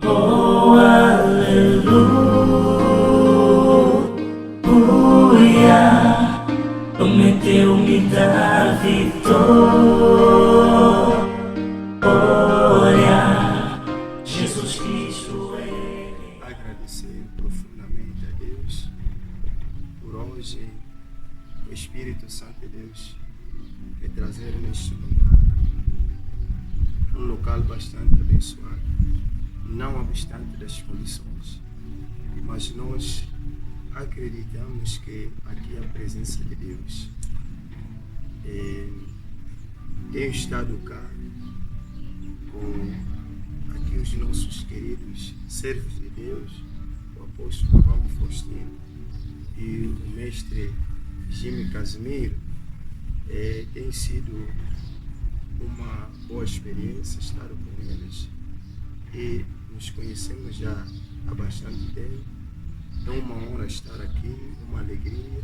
Oh, aleluia, prometeu-me dar vitória. Jesus Cristo é. Agradecer profundamente a Deus por hoje o Espírito Santo de Deus me trazer neste lugar, um local bastante abençoado, não obstante das condições, mas nós acreditamos que aqui a presença de Deus. Tenho estado cá com aqui os nossos queridos servos de Deus, o apóstolo Vambo Faustino e o mestre Jimmy Casimiro. Tem sido uma boa experiência estar com eles e nos conhecemos já há bastante tempo. É uma honra estar aqui, uma alegria.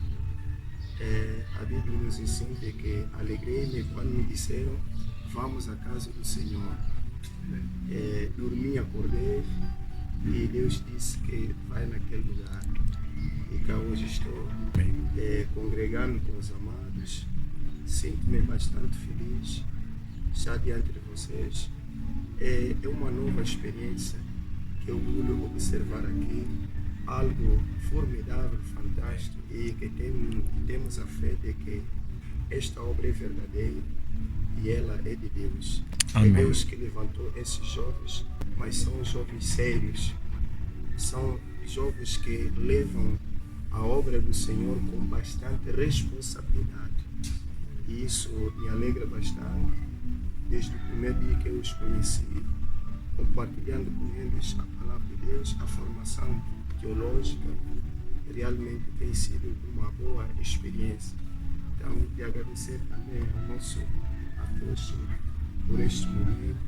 A Bíblia nos ensina que alegrei-me quando me disseram: vamos à casa do Senhor. Dormi, acordei e Deus disse que vai naquele lugar. E cá hoje estou congregando com os amados. Sinto-me bastante feliz estar diante de vocês. É uma nova experiência que eu pude observar aqui, algo formidável, fantástico, e que temos a fé de que esta obra é verdadeira e ela é de Deus. Amém. É Deus que levantou esses jovens, mas são jovens sérios, são jovens que levam a obra do Senhor com bastante responsabilidade. E isso me alegra bastante, desde o primeiro dia que eu os conheci, compartilhando com eles a palavra de Deus, a formação teológica, realmente tem sido uma boa experiência. Então, de agradecer também ao nosso apóstolo por este momento,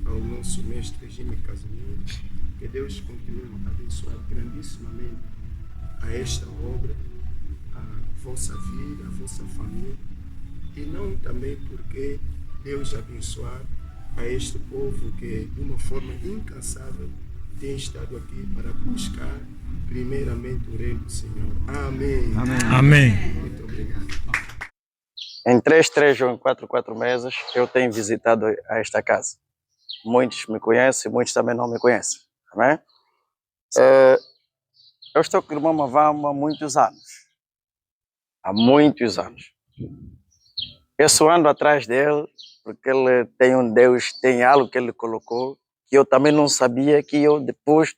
ao nosso mestre Jimmy Casimiro, que Deus continue a abençoar grandissimamente a esta obra, a vossa vida, a vossa família, e não também porque Deus abençoar a este povo que de uma forma incansável tem estado aqui para buscar primeiramente o reino do Senhor. Amém. Amém. Amém. Muito obrigado. Em 3 ou em 4 meses eu tenho visitado a esta casa. Muitos me conhecem, muitos também não me conhecem. Amém? Eu estou com o irmão Mavambo há muitos anos. Há muitos anos. Eu só ando atrás dele porque ele tem um Deus, tem algo que ele colocou que eu também não sabia, que eu depois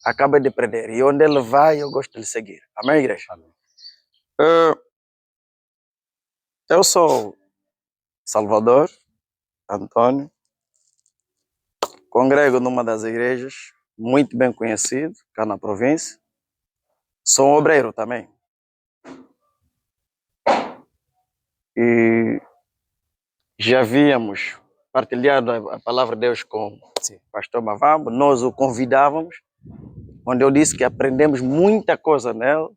acabei de aprender. E onde ele vai, eu gosto de lhe seguir. Amém, igreja? Amém. Eu sou Salvador Antônio, congrego numa das igrejas, muito bem conhecido, cá na província. Sou um obreiro também. E já havíamos partilhado a palavra de Deus com o pastor Mavambo, nós o convidávamos, onde eu disse que aprendemos muita coisa nele.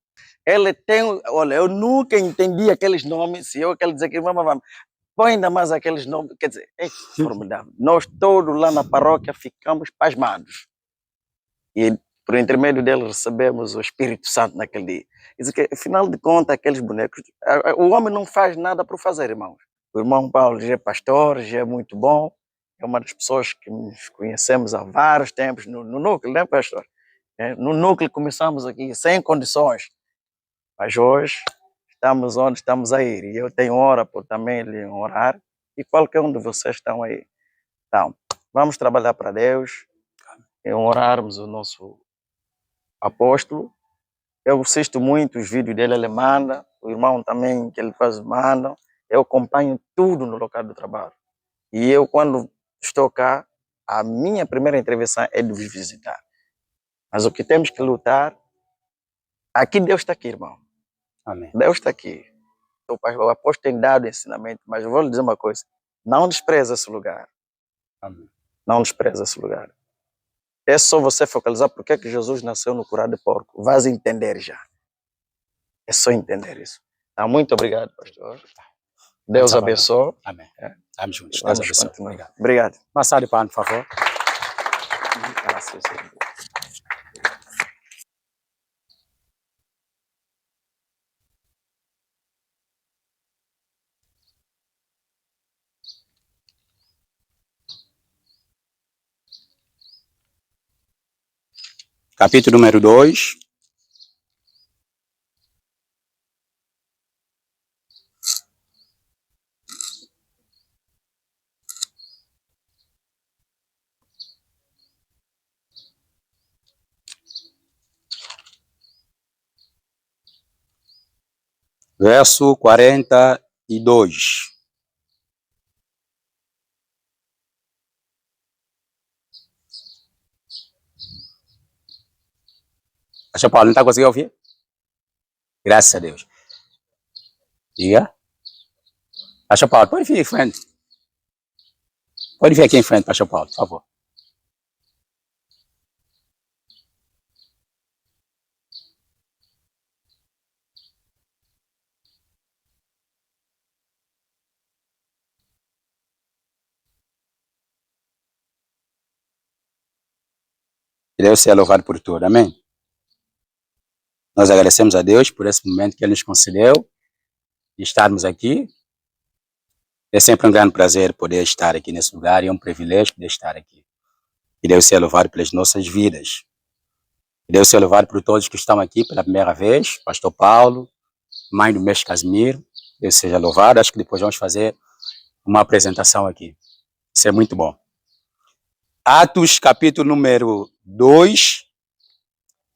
Ele tem, olha, eu nunca entendi aqueles nomes, se eu quero dizer que irmão Mavambo, põe ainda mais aqueles nomes, quer dizer, é formidável. Nós todos lá na paróquia ficamos pasmados. E por intermédio dele recebemos o Espírito Santo naquele dia. Diz que, afinal de contas, aqueles bonecos, o homem não faz nada por fazer, irmãos. O irmão Paulo já é pastor, já é muito bom, é uma das pessoas que nos conhecemos há vários tempos no núcleo, né, pastor? No núcleo começamos aqui sem condições, mas hoje estamos onde estamos a ir. E eu tenho hora por também lhe orar, e qualquer um de vocês estão aí. Então, vamos trabalhar para Deus, e orarmos o nosso apóstolo. Eu assisto muito os vídeos dele, ele manda, o irmão também que ele faz manda. Eu acompanho tudo no local do trabalho. E eu, quando estou cá, a minha primeira intervenção é de vos visitar. Mas o que temos que lutar, aqui Deus está aqui, irmão. Amém. Deus está aqui. O apóstolo tem dado ensinamento, mas eu vou lhe dizer uma coisa. Não despreza esse lugar. Amém. Não despreza esse lugar. É só você focalizar porque é que Jesus nasceu no curado de porco. Vais entender já. É só entender isso. Então, muito obrigado, pastor. Deus abençoe. Amém. Estamos juntos. Deus abençoe. Obrigado. Uma salva de palmas, por favor. Graças a Deus. Capítulo número 2. Verso 42. Pastor Paulo, não está conseguindo ouvir? Graças a Deus. Diga. Pastor Paulo, pode vir em frente. Pode vir aqui em frente, Pastor Paulo, por favor. Que Deus seja louvado por tudo, amém? Nós agradecemos a Deus por esse momento que Ele nos concedeu de estarmos aqui. É sempre um grande prazer poder estar aqui nesse lugar e é um privilégio poder estar aqui. Que Deus seja louvado pelas nossas vidas. Que Deus seja louvado por todos que estão aqui pela primeira vez. Pastor Paulo, mãe do mestre Casimiro. Deus seja louvado. Acho que depois vamos fazer uma apresentação aqui. Isso é muito bom. Atos, capítulo número 2,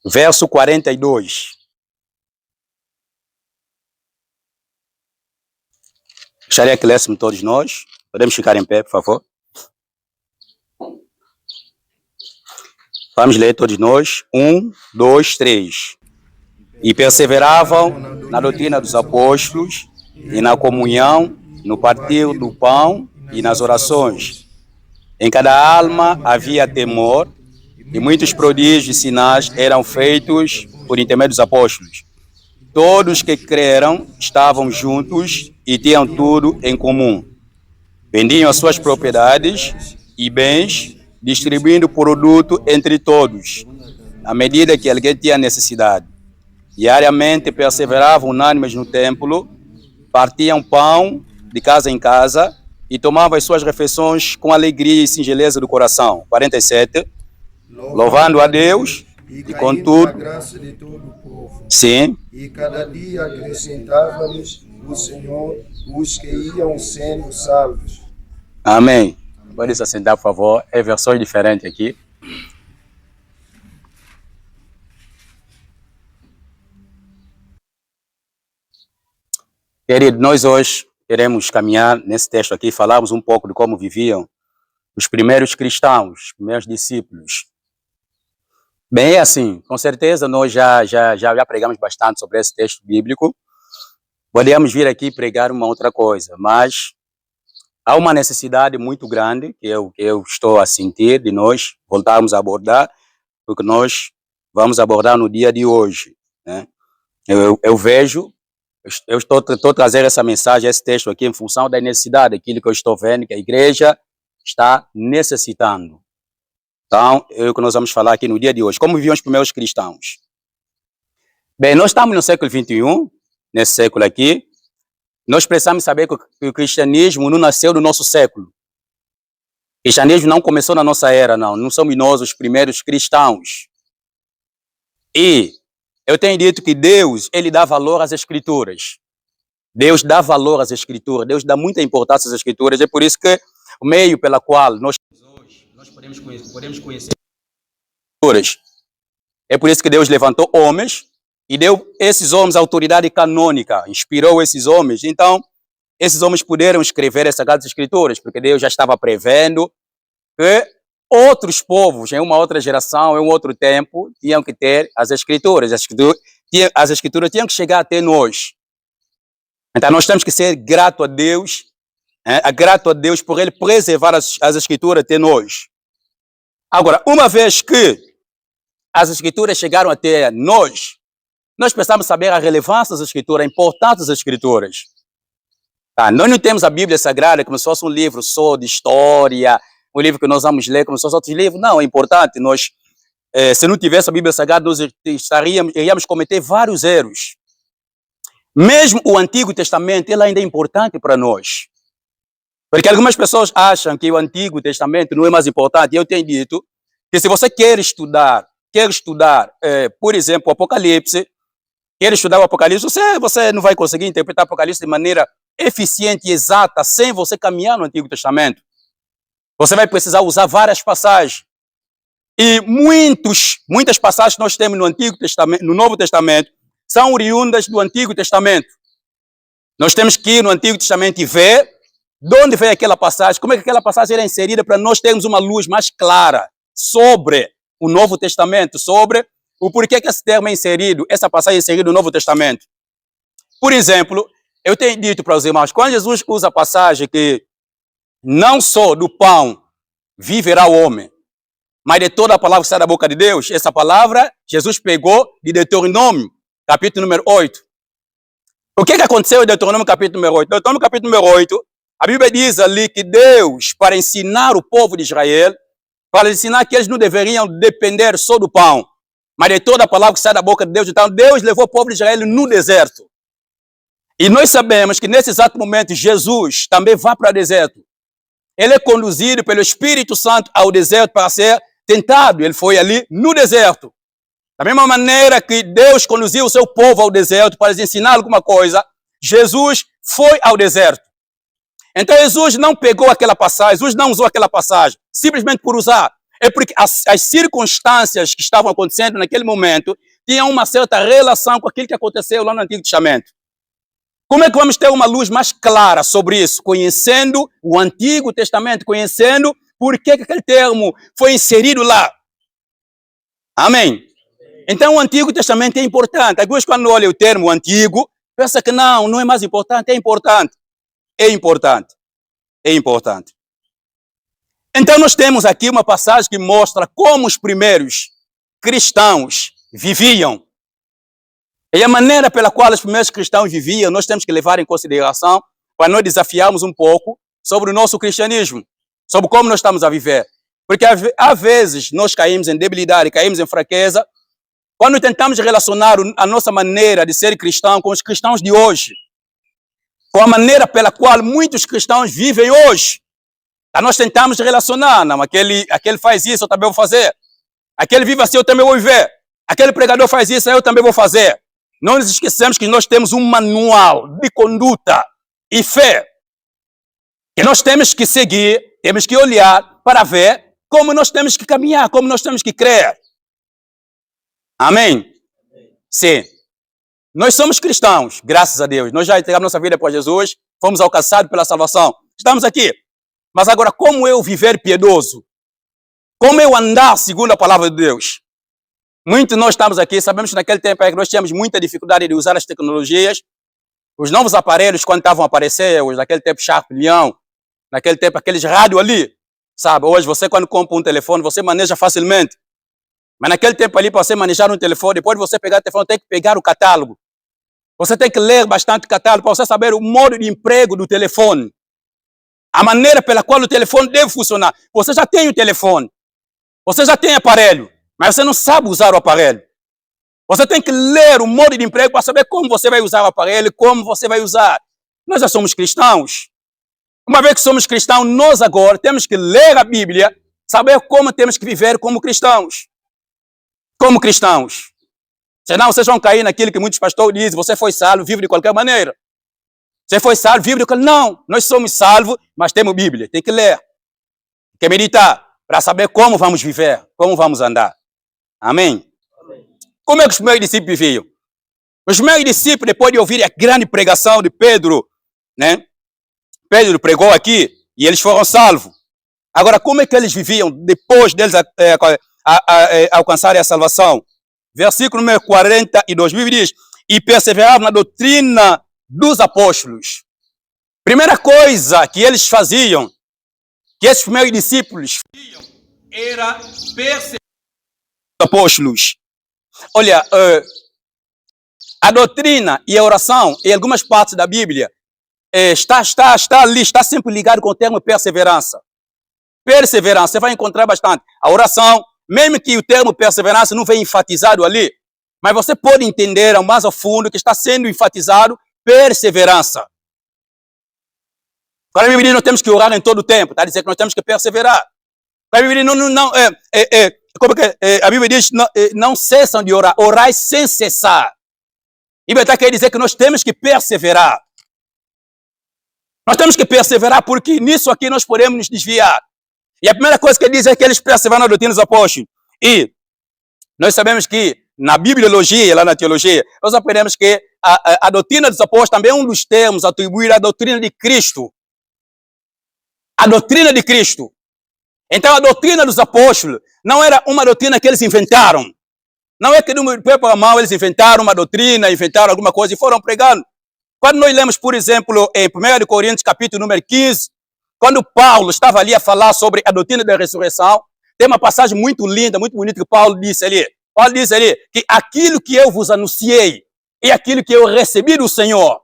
verso 42. Gostaria que lêssemos todos nós. Podemos ficar em pé, por favor? Vamos ler todos nós. 1, 2, 3. E perseveravam na doutrina dos apóstolos, e na comunhão, no partir do pão e nas orações. Em cada alma havia temor, e muitos prodígios e sinais eram feitos por intermédio dos apóstolos. Todos que creram estavam juntos e tinham tudo em comum. Vendiam as suas propriedades e bens, distribuindo o produto entre todos, à medida que alguém tinha necessidade. Diariamente perseveravam unânimes no templo, partiam pão de casa em casa e tomavam as suas refeições com alegria e singeleza do coração. 47. Louvando a Deus e contudo, graça de todo o povo. sim, E cada dia acrescentava-lhes o Senhor os que iam sendo salvos. amém. Pode se assentar, por favor. É versões diferentes aqui. Querido, nós hoje queremos caminhar nesse texto aqui, falarmos um pouco de como viviam os primeiros cristãos, os primeiros discípulos. Bem, é assim, com certeza nós já pregamos bastante sobre esse texto bíblico. Podemos vir aqui pregar uma outra coisa, mas há uma necessidade muito grande que eu estou a sentir de nós voltarmos a abordar, porque nós vamos abordar no dia de hoje, né? Eu vejo, eu estou trazendo essa mensagem, esse texto aqui em função da necessidade, aquilo que eu estou vendo que a igreja está necessitando. Então, é o que nós vamos falar aqui no dia de hoje. Como viviam os primeiros cristãos? Bem, nós estamos no século XXI, nesse século aqui. Nós precisamos saber que o cristianismo não nasceu no nosso século. O cristianismo não começou na nossa era, não. Não somos nós os primeiros cristãos. E eu tenho dito que Deus, Ele dá valor às Escrituras. Deus dá valor às Escrituras. Deus dá muita importância às Escrituras. É por isso que o meio pela qual nós podemos conhecer as Escrituras. É por isso que Deus levantou homens e deu esses homens autoridade canônica, inspirou esses homens. Então, esses homens puderam escrever essas Sagradas Escrituras, porque Deus já estava prevendo que outros povos, em uma outra geração, em um outro tempo, tinham que ter as Escrituras. As Escrituras tinham que chegar até nós. Então, nós temos que ser grato a Deus, grato a Deus por Ele preservar as Escrituras até nós. Agora, uma vez que as Escrituras chegaram até nós precisamos saber a relevância das Escrituras, a importância das Escrituras. Nós não temos a Bíblia Sagrada como se fosse um livro só de história, um livro que nós vamos ler como se fosse outros livros. Não, é importante. Nós, se não tivesse a Bíblia Sagrada, nós iríamos cometer vários erros. Mesmo o Antigo Testamento, ele ainda é importante para nós. Porque algumas pessoas acham que o Antigo Testamento não é mais importante. Eu tenho dito que se você quer estudar, por exemplo, o Apocalipse, quer estudar o Apocalipse, você não vai conseguir interpretar o Apocalipse de maneira eficiente e exata sem você caminhar no Antigo Testamento. Você vai precisar usar várias passagens. E muitas passagens que nós temos no Antigo Testamento, no Novo Testamento, são oriundas do Antigo Testamento. Nós temos que ir no Antigo Testamento e ver de onde veio aquela passagem, como é que aquela passagem era inserida para nós termos uma luz mais clara sobre o Novo Testamento, sobre o porquê que esse termo é inserido, essa passagem é inserida no Novo Testamento. Por exemplo, eu tenho dito para os irmãos, quando Jesus usa a passagem que não só do pão viverá o homem, mas de toda a palavra que sai da boca de Deus, essa palavra Jesus pegou de Deuteronômio, capítulo número 8. O que aconteceu em Deuteronômio capítulo número 8? Deuteronômio capítulo número 8, a Bíblia diz ali que Deus, para ensinar o povo de Israel, para ensinar que eles não deveriam depender só do pão, mas de toda a palavra que sai da boca de Deus. Então Deus levou o povo de Israel no deserto. E nós sabemos que nesse exato momento Jesus também vai para o deserto. Ele é conduzido pelo Espírito Santo ao deserto para ser tentado. Ele foi ali no deserto. Da mesma maneira que Deus conduziu o seu povo ao deserto para lhes ensinar alguma coisa, Jesus foi ao deserto. Então Jesus não pegou aquela passagem, Jesus não usou aquela passagem, simplesmente por usar. É porque as circunstâncias que estavam acontecendo naquele momento tinham uma certa relação com aquilo que aconteceu lá no Antigo Testamento. Como é que vamos ter uma luz mais clara sobre isso? Conhecendo o Antigo Testamento, conhecendo por que aquele termo foi inserido lá. Amém? Então o Antigo Testamento é importante. Alguns quando olham o termo antigo, pensam que não é mais importante, é importante. É importante. É importante. Então nós temos aqui uma passagem que mostra como os primeiros cristãos viviam. E a maneira pela qual os primeiros cristãos viviam, nós temos que levar em consideração para nós desafiarmos um pouco sobre o nosso cristianismo, sobre como nós estamos a viver. Porque às vezes nós caímos em debilidade, caímos em fraqueza, quando tentamos relacionar a nossa maneira de ser cristão com os cristãos de hoje, com a maneira pela qual muitos cristãos vivem hoje. Então nós tentamos relacionar, não, aquele faz isso, eu também vou fazer. Aquele vive assim, eu também vou viver. Aquele pregador faz isso, eu também vou fazer. Não nos esquecemos que nós temos um manual de conduta e fé que nós temos que seguir, temos que olhar para ver como nós temos que caminhar, como nós temos que crer. Amém? Sim. Nós somos cristãos, graças a Deus. Nós já entregamos nossa vida para Jesus, fomos alcançados pela salvação. Estamos aqui. Mas agora, como eu viver piedoso? Como eu andar segundo a palavra de Deus? Muitos de nós estamos aqui, sabemos que naquele tempo é que nós tínhamos muita dificuldade de usar as tecnologias. Os novos aparelhos, quando estavam a aparecer, naquele tempo Sharp, Leão, naquele tempo aqueles rádios ali, sabe? Hoje você quando compra um telefone, você maneja facilmente. Mas naquele tempo ali, para você manejar um telefone, depois de você pegar o telefone, tem que pegar o catálogo. Você tem que ler bastante catálogo para você saber o modo de emprego do telefone. A maneira pela qual o telefone deve funcionar. Você já tem o telefone. Você já tem aparelho. Mas você não sabe usar o aparelho. Você tem que ler o modo de emprego para saber como você vai usar o aparelho, como você vai usar. Nós já somos cristãos. Uma vez que somos cristãos, nós agora temos que ler a Bíblia, saber como temos que viver como cristãos. Como cristãos. Senão vocês vão cair naquilo que muitos pastores dizem, você foi salvo, vive de qualquer maneira. Você foi salvo, vive de qualquer maneira. Não, nós somos salvos, mas temos Bíblia. Tem que ler. Tem que meditar para saber como vamos viver, como vamos andar. Amém? Amém. Como é que os meus discípulos viviam? Os meus discípulos, depois de ouvir a grande pregação de Pedro, né? Pedro pregou aqui e eles foram salvos. Agora, como é que eles viviam depois deles alcançarem a salvação? Versículo número 42, Bíblia diz, e perseveravam na doutrina dos apóstolos. Primeira coisa que eles faziam, que esses primeiros discípulos faziam, era perseverar nos apóstolos. Olha, a doutrina e a oração, em algumas partes da Bíblia, está ali, está sempre ligado com o termo perseverança. perseverança. Você vai encontrar bastante. A oração, mesmo que o termo perseverança não venha enfatizado ali, mas você pode entender ao mais a fundo que está sendo enfatizado perseverança. Quando a Bíblia diz que nós temos que orar em todo o tempo, está a dizer que nós temos que perseverar. Quando a Bíblia diz, a Bíblia diz, não cessam de orar, orai sem cessar. A Bíblia está querendo dizer que nós temos que perseverar. Nós temos que perseverar porque nisso aqui nós podemos nos desviar. E a primeira coisa que ele diz é que eles perseveram na doutrina dos apóstolos. E nós sabemos que na bibliologia, lá na teologia, nós aprendemos que a doutrina dos apóstolos também é um dos termos atribuídos à doutrina de Cristo. A doutrina de Cristo. Então a doutrina dos apóstolos não era uma doutrina que eles inventaram. Não é que do pé para a mão eles inventaram uma doutrina, inventaram alguma coisa e foram pregando. Quando nós lemos, por exemplo, em 1 Coríntios, capítulo número 15, quando Paulo estava ali a falar sobre a doutrina da ressurreição, tem uma passagem muito linda, muito bonita que Paulo disse ali. Paulo diz ali que aquilo que eu vos anunciei e aquilo que eu recebi do Senhor.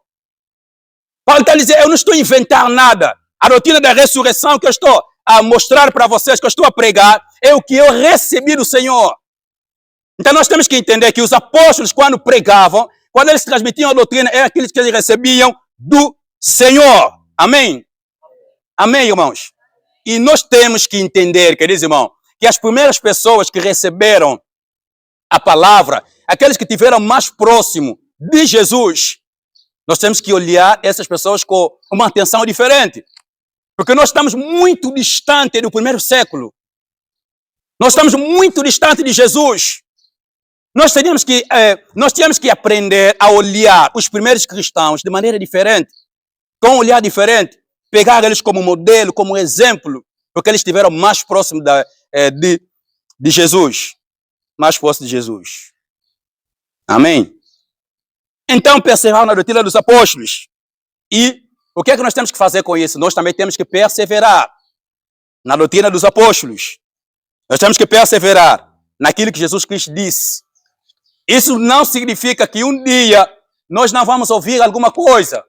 Paulo está dizendo, eu não estou a inventar nada. A doutrina da ressurreição que eu estou a mostrar para vocês, que eu estou a pregar, é o que eu recebi do Senhor. Então nós temos que entender que os apóstolos, quando pregavam, quando eles transmitiam a doutrina, era aquilo que eles recebiam do Senhor. Amém? Amém, irmãos? E nós temos que entender, queridos irmãos, que as primeiras pessoas que receberam a palavra, aqueles que tiveram mais próximo de Jesus, nós temos que olhar essas pessoas com uma atenção diferente. Porque nós estamos muito distante do primeiro século. Nós estamos muito distante de Jesus. Nós tínhamos que aprender a olhar os primeiros cristãos de maneira diferente, com um olhar diferente, pegar eles como modelo, como exemplo, porque eles estiveram mais próximos de Jesus. Mais próximos de Jesus. Amém? Então, perseverar na doutrina dos apóstolos. E o que é que nós temos que fazer com isso? Nós também temos que perseverar na doutrina dos apóstolos. Nós temos que perseverar naquilo que Jesus Cristo disse. Isso não significa que um dia nós não vamos ouvir alguma coisa.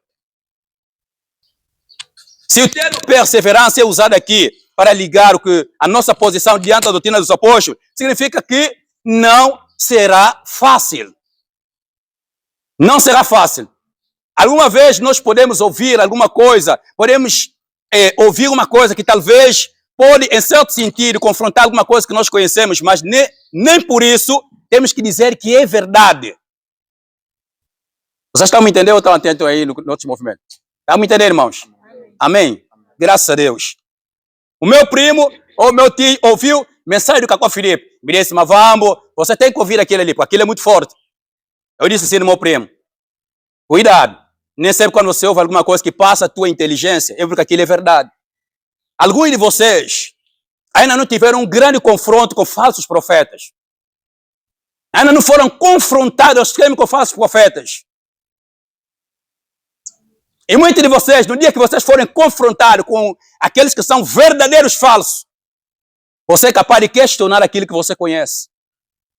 Se o termo perseverança é usado aqui para ligar a nossa posição diante da doutrina dos apóstolos, significa que não será fácil. Não será fácil. Alguma vez nós podemos ouvir alguma coisa, podemos ouvir uma coisa que talvez pode, em certo sentido, confrontar alguma coisa que nós conhecemos, mas nem por isso temos que dizer que é verdade. Vocês estão me entendendo ou estão atentos aí no nosso movimento? Estão me entendendo, irmãos? Amém? Graças a Deus. O meu primo ou meu tio ouviu mensagem do Cacó Filipe. Me disse, mas vamos, você tem que ouvir aquele ali, porque aquilo é muito forte. Eu disse assim no meu primo, cuidado. Nem sempre quando você ouve alguma coisa que passa a tua inteligência, é porque aquilo é verdade. Alguns de vocês ainda não tiveram um grande confronto com falsos profetas. Ainda não foram confrontados aos extremos com falsos profetas. E muitos de vocês, no dia que vocês forem confrontados com aqueles que são verdadeiros falsos, você é capaz de questionar aquilo que você conhece.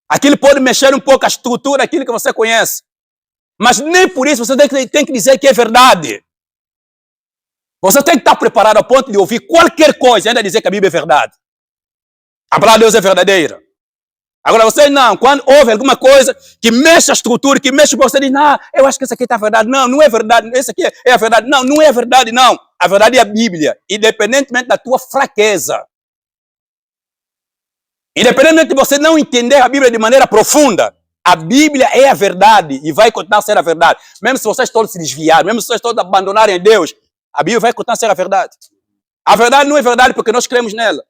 Aquilo pode mexer um pouco a estrutura daquilo que você conhece. Mas nem por isso você tem que dizer que é verdade. Você tem que estar preparado ao ponto de ouvir qualquer coisa e ainda dizer que a Bíblia é verdade. A palavra de Deus é verdadeira. Agora você não, quando ouve alguma coisa que mexe a estrutura, que mexe você diz, não, eu acho que isso aqui está verdade. Não, não é verdade, isso aqui é a verdade. Não, não é verdade, não. A verdade é a Bíblia, independentemente da tua fraqueza. Independentemente de você não entender a Bíblia de maneira profunda, a Bíblia é a verdade e vai continuar a ser a verdade. Mesmo se vocês todos se desviarem, mesmo se vocês todos abandonarem Deus, a Bíblia vai continuar a ser a verdade. A verdade não é verdade porque nós cremos nela.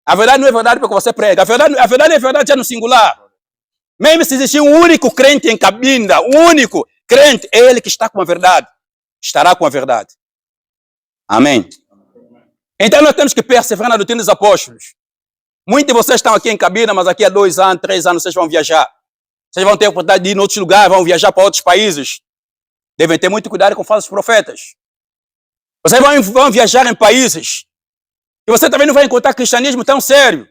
A verdade não é verdade porque você prega. A verdade é verdade já no singular. Mesmo se existir um único crente em Cabinda, um único crente, é ele que está com a verdade. Estará com a verdade. Amém? Então nós temos que perseverar na doutrina dos apóstolos. Muitos de vocês estão aqui em Cabinda, mas daqui a 2 anos, 3 anos, vocês vão viajar. Vocês vão ter a oportunidade de ir em outros lugares, vão viajar para outros países. Devem ter muito cuidado com falsos profetas. Vocês vão viajar em países e você também não vai encontrar cristianismo tão sério.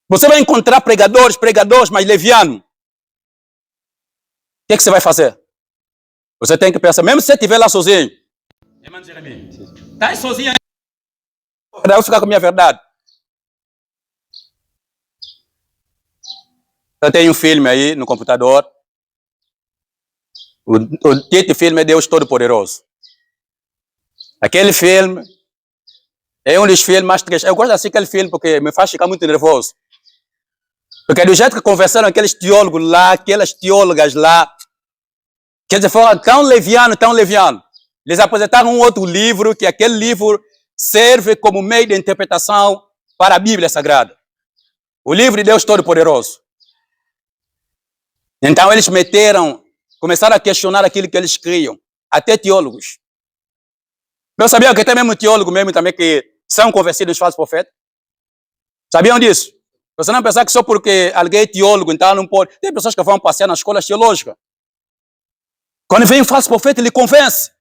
Você vai encontrar pregadores mais levianos. O que você vai fazer? Você tem que pensar, mesmo se você estiver lá sozinho. Irmão Jeremias, está sozinho aí? Cada um fica com a minha verdade. Eu tenho um filme aí no computador. O título do filme é Deus Todo-Poderoso. Aquele filme é um dos filmes mais tristes. Eu gosto assim daquele filme porque me faz ficar muito nervoso. Porque do jeito que conversaram aqueles teólogos lá, aquelas teólogas lá, quer dizer, foram tão leviano, tão leviano. Eles apresentaram um outro livro, que aquele livro serve como meio de interpretação para a Bíblia Sagrada. O livro de Deus Todo-Poderoso. Então eles começaram a questionar aquilo que eles criam. Até teólogos. Eu sabia que tem mesmo teólogo mesmo também que são convencidos falsos profetas. Sabiam disso? Você não pensar que só porque alguém é teólogo, então não pode. Tem pessoas que vão passear nas escolas teológicas. Quando vem um falso profeta, ele convence.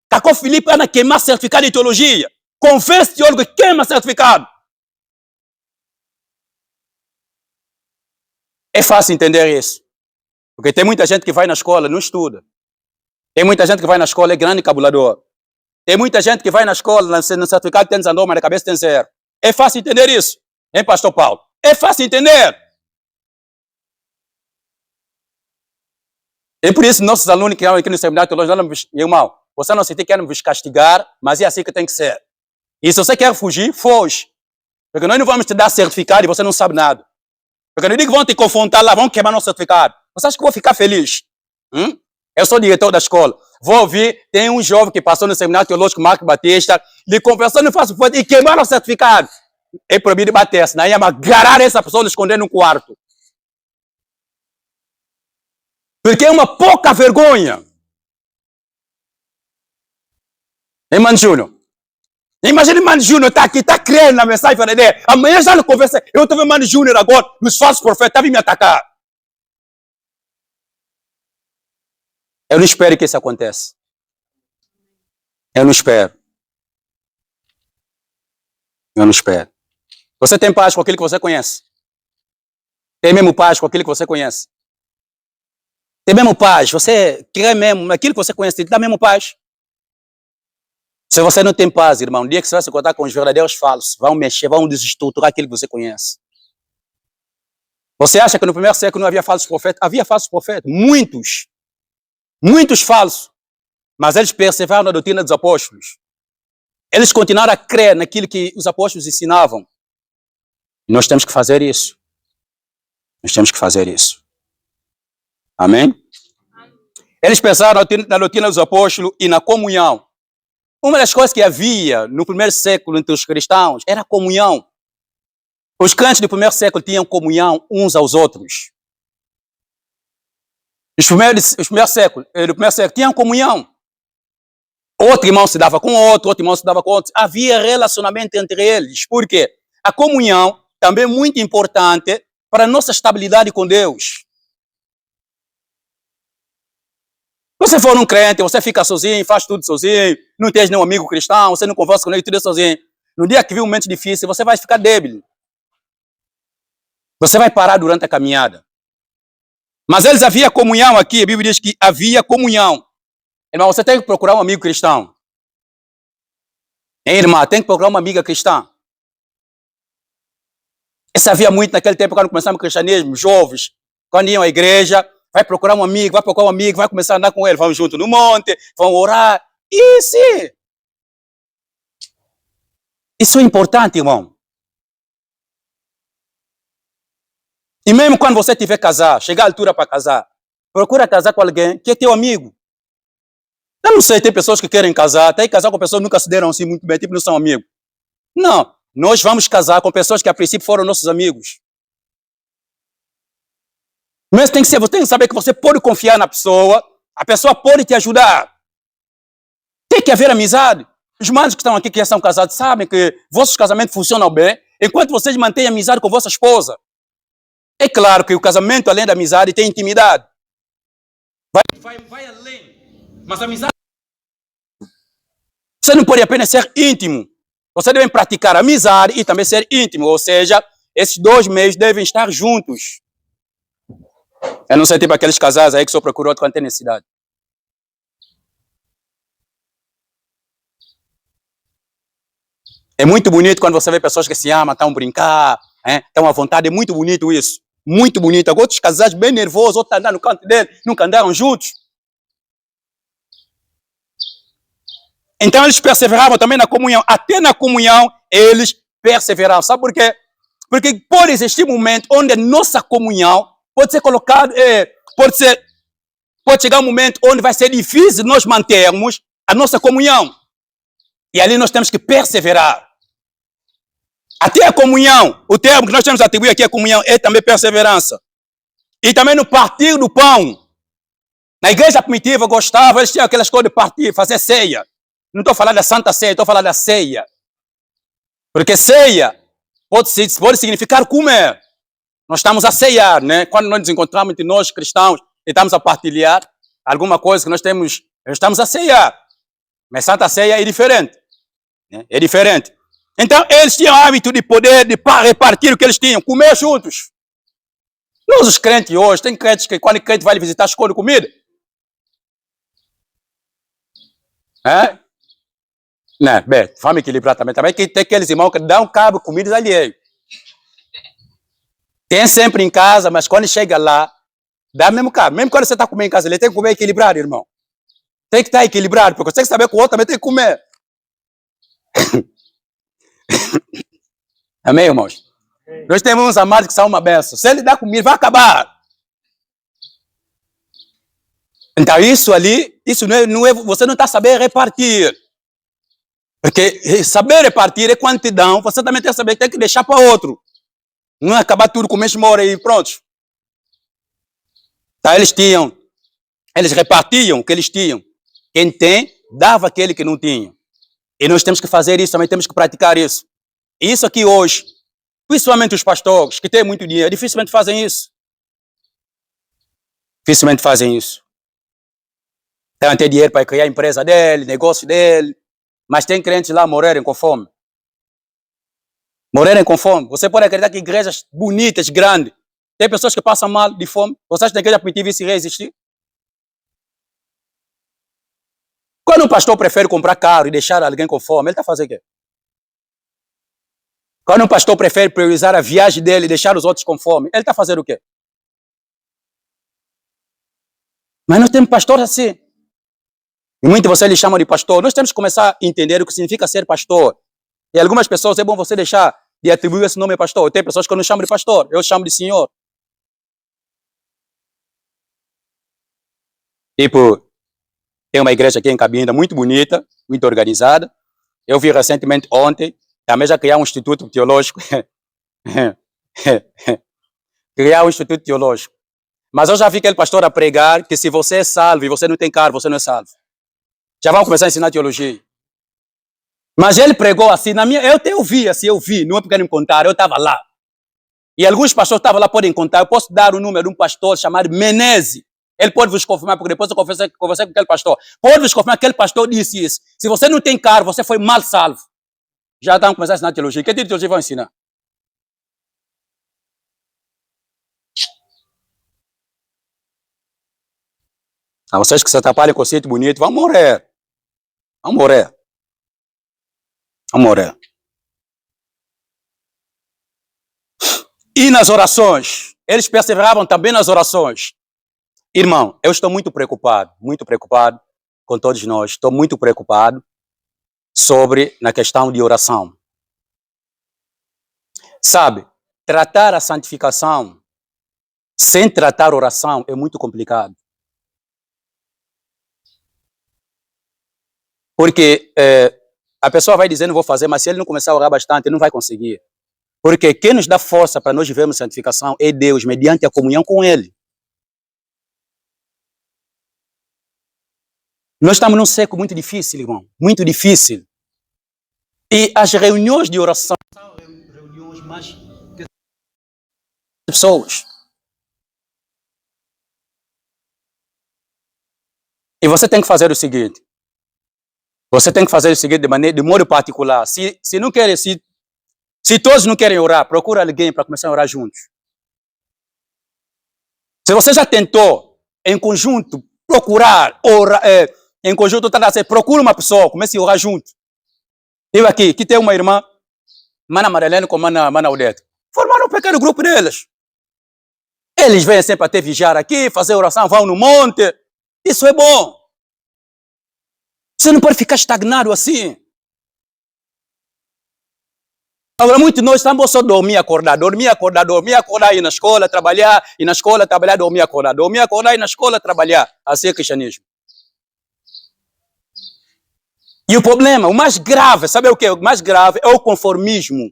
Tacou Filipe a queimar certificado de teologia. Convence teólogo e queima certificado. É fácil entender isso. Porque tem muita gente que vai na escola, não estuda. Tem muita gente que vai na escola, é grande cabulador. Tem muita gente que vai na escola, no certificado tem 19, mas na cabeça tem 0. É fácil entender isso, hein, pastor Paulo? É fácil entender. É por isso nossos alunos que estão aqui no seminário teológico, irmão, você não se tem que nos castigar, mas é assim que tem que ser. E se você quer fugir, foge. Porque nós não vamos te dar certificado e você não sabe nada. Porque não digo que vão te confrontar lá, vão queimar nosso certificado. Você acha que eu vou ficar feliz? Eu sou diretor da escola. Vou ouvir, tem um jovem que passou no seminário teológico Marco Batista, lhe conversando, faço foto e queimaram o certificado. É proibido bater, senão ia agarrar essa pessoa e esconder no quarto. Porque é uma pouca vergonha. Hein, Mano Júnior? Imagina o Mano Júnior está aqui, está crendo na mensagem, falando, amanhã já não conversa. Eu estou vendo o Mano Júnior agora, os falsos profetas vêm me atacar. Eu não espero que isso aconteça. Eu não espero. Eu não espero. Você tem paz com aquilo que você conhece? Tem mesmo paz com aquilo que você conhece? Tem mesmo paz? Você crê mesmo naquilo que você conhece? Tem mesmo paz? Se você não tem paz, irmão, um dia que você vai se encontrar com os verdadeiros falsos, vão mexer, vão desestruturar aquilo que você conhece. Você acha que no primeiro século não havia falsos profetas? Havia falsos profetas, muitos. Muitos falsos. Mas eles perseveraram na doutrina dos apóstolos. Eles continuaram a crer naquilo que os apóstolos ensinavam. E nós temos que fazer isso. Nós temos que fazer isso. Amém? Eles pensaram na doutrina dos apóstolos e na comunhão. Uma das coisas que havia no primeiro século entre os cristãos era a comunhão. Os crentes do primeiro século tinham comunhão uns aos outros. Os primeiros séculos tinham comunhão. Outro irmão se dava com outro irmão se dava com outro. Havia relacionamento entre eles. Por quê? A comunhão também é muito importante para a nossa estabilidade com Deus. Você for um crente, você fica sozinho, faz tudo sozinho, não tem nenhum amigo cristão, você não conversa com ele, tudo sozinho. No dia que vir um momento difícil, você vai ficar débil. Você vai parar durante a caminhada. Mas eles havia comunhão aqui, a Bíblia diz que havia comunhão. Irmão, você tem que procurar um amigo cristão. Hein, irmã, tem que procurar uma amiga cristã. Isso havia muito naquele tempo, quando começamos o cristianismo, jovens, quando iam à igreja, vai procurar um amigo, vai começar a andar com ele, vão junto no monte, vão orar. Isso é importante, irmão. E mesmo quando você tiver casar, chegar à altura para casar, procura casar com alguém que é teu amigo. Eu não sei, tem pessoas que querem casar, tem que casar com pessoas que nunca se deram assim muito bem, tipo, não são amigos. Não, nós vamos casar com pessoas que a princípio foram nossos amigos. Mas você tem que saber que você pode confiar na pessoa, a pessoa pode te ajudar. Tem que haver amizade. Os manos que estão aqui, que já são casados, sabem que vossos casamentos funcionam bem, enquanto vocês mantêm amizade com vossa esposa. É claro que o casamento, além da amizade, tem intimidade. Vai além. Mas a amizade... Você não pode apenas ser íntimo. Você deve praticar amizade e também ser íntimo. Ou seja, esses dois meios devem estar juntos. Eu não sei, tipo aqueles casais aí que só procuram outro quando tem necessidade. É muito bonito quando você vê pessoas que se amam, estão a brincar, estão à vontade. É muito bonito isso. Muito bonito. Agora outros casais bem nervosos, outros andando no canto dele, nunca andaram juntos. Então eles perseveravam também na comunhão. Até na comunhão eles perseveravam. Sabe por quê? Porque pode existir um momento onde a nossa comunhão pode ser colocada, pode chegar um momento onde vai ser difícil nós mantermos a nossa comunhão. E ali nós temos que perseverar. Até a comunhão, o termo que nós temos atribuído aqui à comunhão é também perseverança. E também no partir do pão. Na igreja primitiva gostava, eles tinham aquelas coisas de partir, fazer ceia. Não estou falando da Santa Ceia, estou falando da ceia. Porque ceia pode significar comer. Nós estamos a ceiar, né? Quando nós nos encontramos entre nós cristãos e estamos a partilhar alguma coisa que nós estamos a ceiar. Mas Santa Ceia é diferente. Né? É diferente. Então, eles tinham o hábito de poder repartir o que eles tinham, comer juntos. Nós, os crentes hoje, tem crentes que quando o crente vai lhe visitar, escolhe comida. Não, bem, vamos equilibrar também. Também tem aqueles irmãos que dão cabo de comidas alheias. Tem sempre em casa, mas quando chega lá, dá mesmo cabo. Mesmo quando você está comendo em casa, ele tem que comer equilibrado, irmão. Tem que estar equilibrado, porque você tem que saber que o outro também tem que comer. Amém, irmãos? Nós temos uns amados que são uma benção. Se ele dá comida, vai acabar. Então isso ali, isso não é, você não está sabendo repartir. Porque saber repartir é quantidão, você também tem que saber que tem que deixar para outro. Não é acabar tudo com a mesma hora e pronto. Então eles repartiam o que eles tinham. Quem tem, dava aquele que não tinha. E nós temos que fazer isso, também temos que praticar isso. E isso aqui hoje, principalmente os pastores que têm muito dinheiro, dificilmente fazem isso. Dificilmente fazem isso. Tem até dinheiro para criar a empresa dele, negócio dele, mas tem crentes lá morrerem com fome. Morrerem com fome. Você pode acreditar que igrejas bonitas, grandes, tem pessoas que passam mal de fome. Você acha que na igreja primitiva isso iria existir? Quando um pastor prefere comprar carro e deixar alguém com fome, ele está fazendo o quê? Quando um pastor prefere priorizar a viagem dele e deixar os outros com fome, ele está fazendo o quê? Mas nós temos pastores assim. E muitos de vocês lhe chamam de pastor. Nós temos que começar a entender o que significa ser pastor. E algumas pessoas, é bom você deixar de atribuir esse nome a pastor. Tem pessoas que eu não chamo de pastor, eu chamo de senhor. Tipo, tem uma igreja aqui em Cabinda, muito bonita, muito organizada. Eu vi recentemente, ontem, também já criar um instituto teológico. Criar um instituto teológico. Mas eu já vi aquele pastor a pregar que se você é salvo e você não tem carro, você não é salvo. Já vão começar a ensinar teologia. Mas ele pregou assim, eu até ouvi, assim, eu vi, não é porque não me contaram, eu estava lá. E alguns pastores estavam lá, podem contar, eu posso dar o número de um pastor chamado Menezes. Ele pode vos confirmar, porque depois eu conversei com aquele pastor. Pode vos confirmar que aquele pastor disse isso. Se você não tem carro, você foi mal salvo. Já estão começando a ensinar teologia. Que tipo de teologia vão ensinar? Ah, vocês que se atrapalham com o conceito bonito, vão morrer. Vão morrer. Vão morrer. E nas orações? Eles perseveravam também nas orações. Irmão, eu estou muito preocupado com todos nós. Estou muito preocupado na questão de oração. Sabe, tratar a santificação sem tratar a oração é muito complicado. Porque a pessoa vai dizer, não vou fazer, mas se ele não começar a orar bastante, ele não vai conseguir. Porque quem nos dá força para nós vivermos santificação é Deus, mediante a comunhão com Ele. Nós estamos num século muito difícil, irmão. Muito difícil. E as reuniões de oração são reuniões mais que pessoas. E você tem que fazer o seguinte. Você tem que fazer o seguinte de modo particular. Se todos não querem orar, procura alguém para começar a orar juntos. Se você já tentou, em conjunto, procurar orar, em conjunto, procura uma pessoa, comece a orar junto. Eu aqui tem uma irmã, Mana Marilene com Mana Odete. Formaram um pequeno grupo deles. Eles vêm sempre até vigiar aqui, fazer oração, vão no monte. Isso é bom. Você não pode ficar estagnado assim. Agora, muitos de nós estamos só dormir, acordar, ir na escola, trabalhar, ir na escola, trabalhar, dormir, acordar, ir na escola, trabalhar. Assim é cristianismo. E o problema, o mais grave, sabe o que? O mais grave é o conformismo.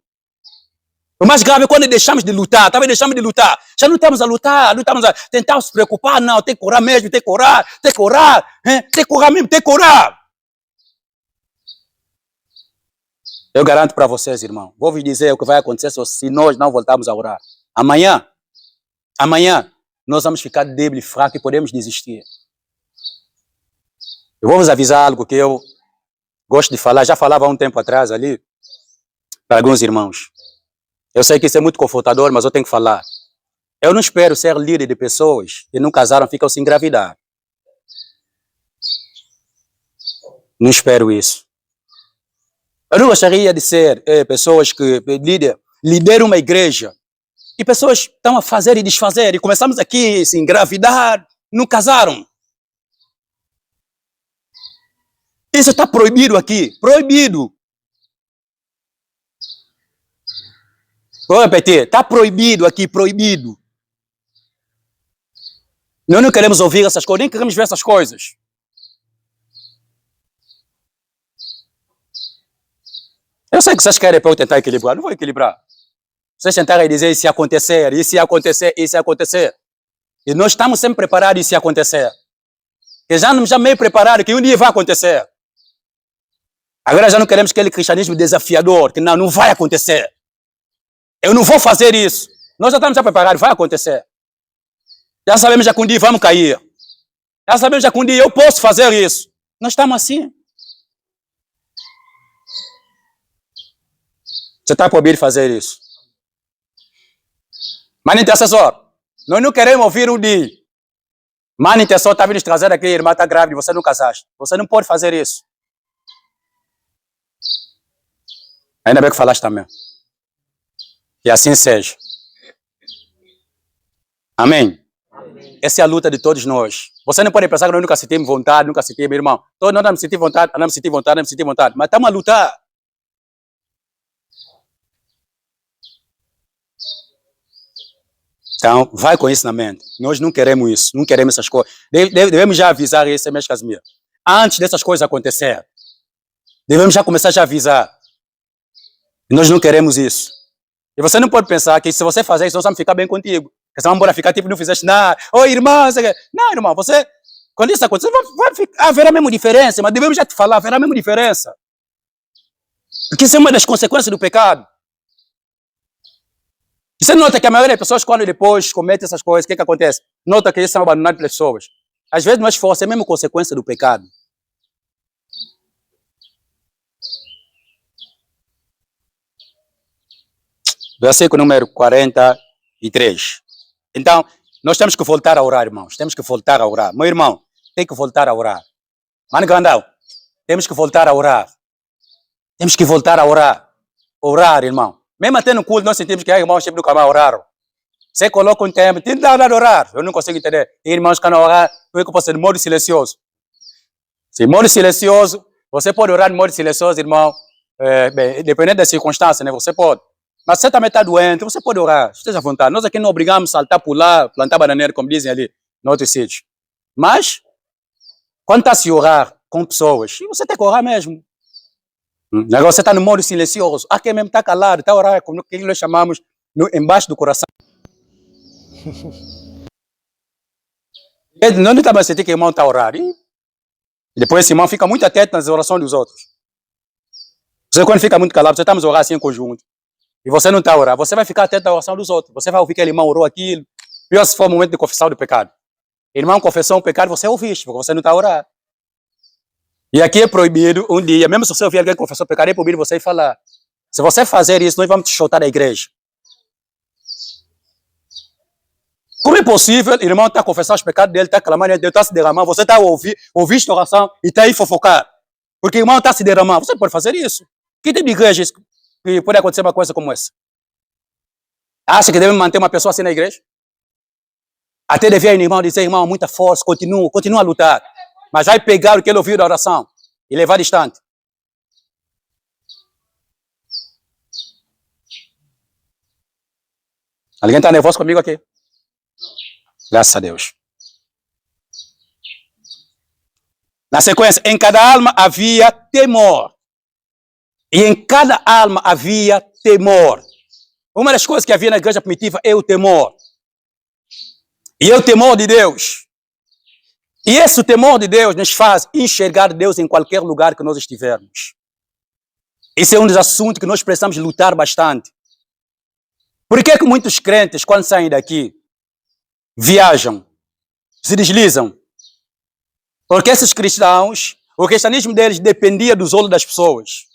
O mais grave é quando deixamos de lutar, talvez deixamos de lutar. Já não estamos a lutar, não estamos a tentar se preocupar, não, tem que orar mesmo, tem que orar, tem que orar mesmo, tem que orar. Eu garanto para vocês, irmão, vou vos dizer o que vai acontecer se nós não voltarmos a orar. Amanhã, nós vamos ficar débeis, fracos e podemos desistir. Eu vou vos avisar algo que eu gosto de falar, já falava há um tempo atrás ali, para alguns irmãos. Eu sei que isso é muito confortador, mas eu tenho que falar. Eu não espero ser líder de pessoas que não casaram, ficam se engravidar. Não espero isso. Eu não gostaria de ser pessoas que lideram uma igreja e pessoas estão a fazer e desfazer e começamos aqui a se engravidar, não casaram. Isso está proibido aqui, proibido. Vou repetir, está proibido aqui, proibido. Nós não queremos ouvir essas coisas, nem queremos ver essas coisas. Eu sei que vocês querem para eu tentar equilibrar, não vou equilibrar. Vocês tentarem dizer isso ia acontecer, isso ia acontecer, isso ia acontecer. E nós estamos sempre preparados isso ia acontecer. E já meio preparados que um dia vai acontecer. Agora já não queremos aquele cristianismo desafiador, que não vai acontecer. Eu não vou fazer isso. Nós já estamos já preparados, vai acontecer. Já sabemos já que um dia vamos cair. Já sabemos já que um dia eu posso fazer isso. Nós estamos assim. Você está proibido de fazer isso. Mano intercessor, nós não queremos ouvir um dia. Mano intercessor está vindo te trazer aqui, irmã está grávida, você não casaste. Você não pode fazer isso. Ainda bem que falaste também. Que assim seja. Amém? Amém? Essa é a luta de todos nós. Você não pode pensar que nós nunca sentimos vontade, nunca sentimos, irmão. Todos nós não sentimos vontade, não sentimos vontade, não sentimos vontade. Mas estamos a lutar. Então, vai com isso na mente. Nós não queremos isso, não queremos essas coisas. Devemos já avisar isso, mesmo Casimiro. Antes dessas coisas acontecerem, devemos já começar a avisar. Nós não queremos isso. E você não pode pensar que se você fazer isso, nós vamos ficar bem contigo. Porque senão vamos ficar tipo, não fizeste nada. Oi, irmã. Não, irmão, você, quando isso acontecer, haverá a mesma diferença, mas devemos já te falar, haverá a mesma diferença. Porque isso é uma das consequências do pecado. E você nota que a maioria das pessoas, quando depois cometem essas coisas, o que acontece? Nota que eles são abandonados pelas pessoas. Às vezes não é esforço, é mesmo consequência do pecado. Versículo número 43. Então, nós temos que voltar a orar, irmãos. Temos que voltar a orar. Meu irmão, tem que voltar a orar. Mano Grandão, temos que voltar a orar. Temos que voltar a orar. Orar, irmão. Mesmo até no culto, nós sentimos que irmãos sempre nunca mais oraram. Você coloca um tempo, tem que dar de orar. Eu não consigo entender. Tem irmãos que não orar, eu posso ser de modo silencioso. Se modo silencioso, você pode orar de modo silencioso, irmão. Bem, dependendo da circunstância, né? Você pode. Mas você também está doente, você pode orar. Esteja à vontade. Nós aqui não obrigamos a saltar, pular, plantar bananeira, como dizem ali, no outro sítio. Mas, quando está a se orar com pessoas, você tem que orar mesmo. Agora você está no modo silencioso. Aqui mesmo está calado, está a orar, como que nós chamamos, embaixo do coração. Não está mais sentir que o irmão está a orar. E depois esse irmão fica muito atento nas orações dos outros. Você quando fica muito calado, você estamos a orar assim em conjunto. E você não está a orar, você vai ficar atento à oração dos outros. Você vai ouvir que aquele irmão orou aquilo. Pior se for o momento de confissão do pecado. O irmão confessou um pecado, você ouviste, porque você não está a orar. E aqui é proibido um dia, mesmo se você ouvir alguém que confessou pecado, é proibido você ir falar. Se você fazer isso, nós vamos te chutar da igreja. Como é possível, o irmão está confessando os pecados dele, está clamando, Deus está se derramando, você está a ouvir a oração e está aí fofocar. Porque o irmão está se derramando. Você pode fazer isso. Que tipo de igreja é isso que pode acontecer uma coisa como essa? Acha que deve manter uma pessoa assim na igreja? Até devia ir, irmão, dizer, irmão, muita força, continua a lutar. Mas vai pegar o que ele ouviu da oração e levar distante. Alguém está nervoso comigo aqui? Graças a Deus. Na sequência, em cada alma havia temor. E em cada alma havia temor. Uma das coisas que havia na igreja primitiva é o temor. E é o temor de Deus. E esse temor de Deus nos faz enxergar Deus em qualquer lugar que nós estivermos. Esse é um dos assuntos que nós precisamos lutar bastante. Por que muitos crentes, quando saem daqui, viajam, se deslizam? Porque esses cristãos, o cristianismo deles dependia dos olhos das pessoas.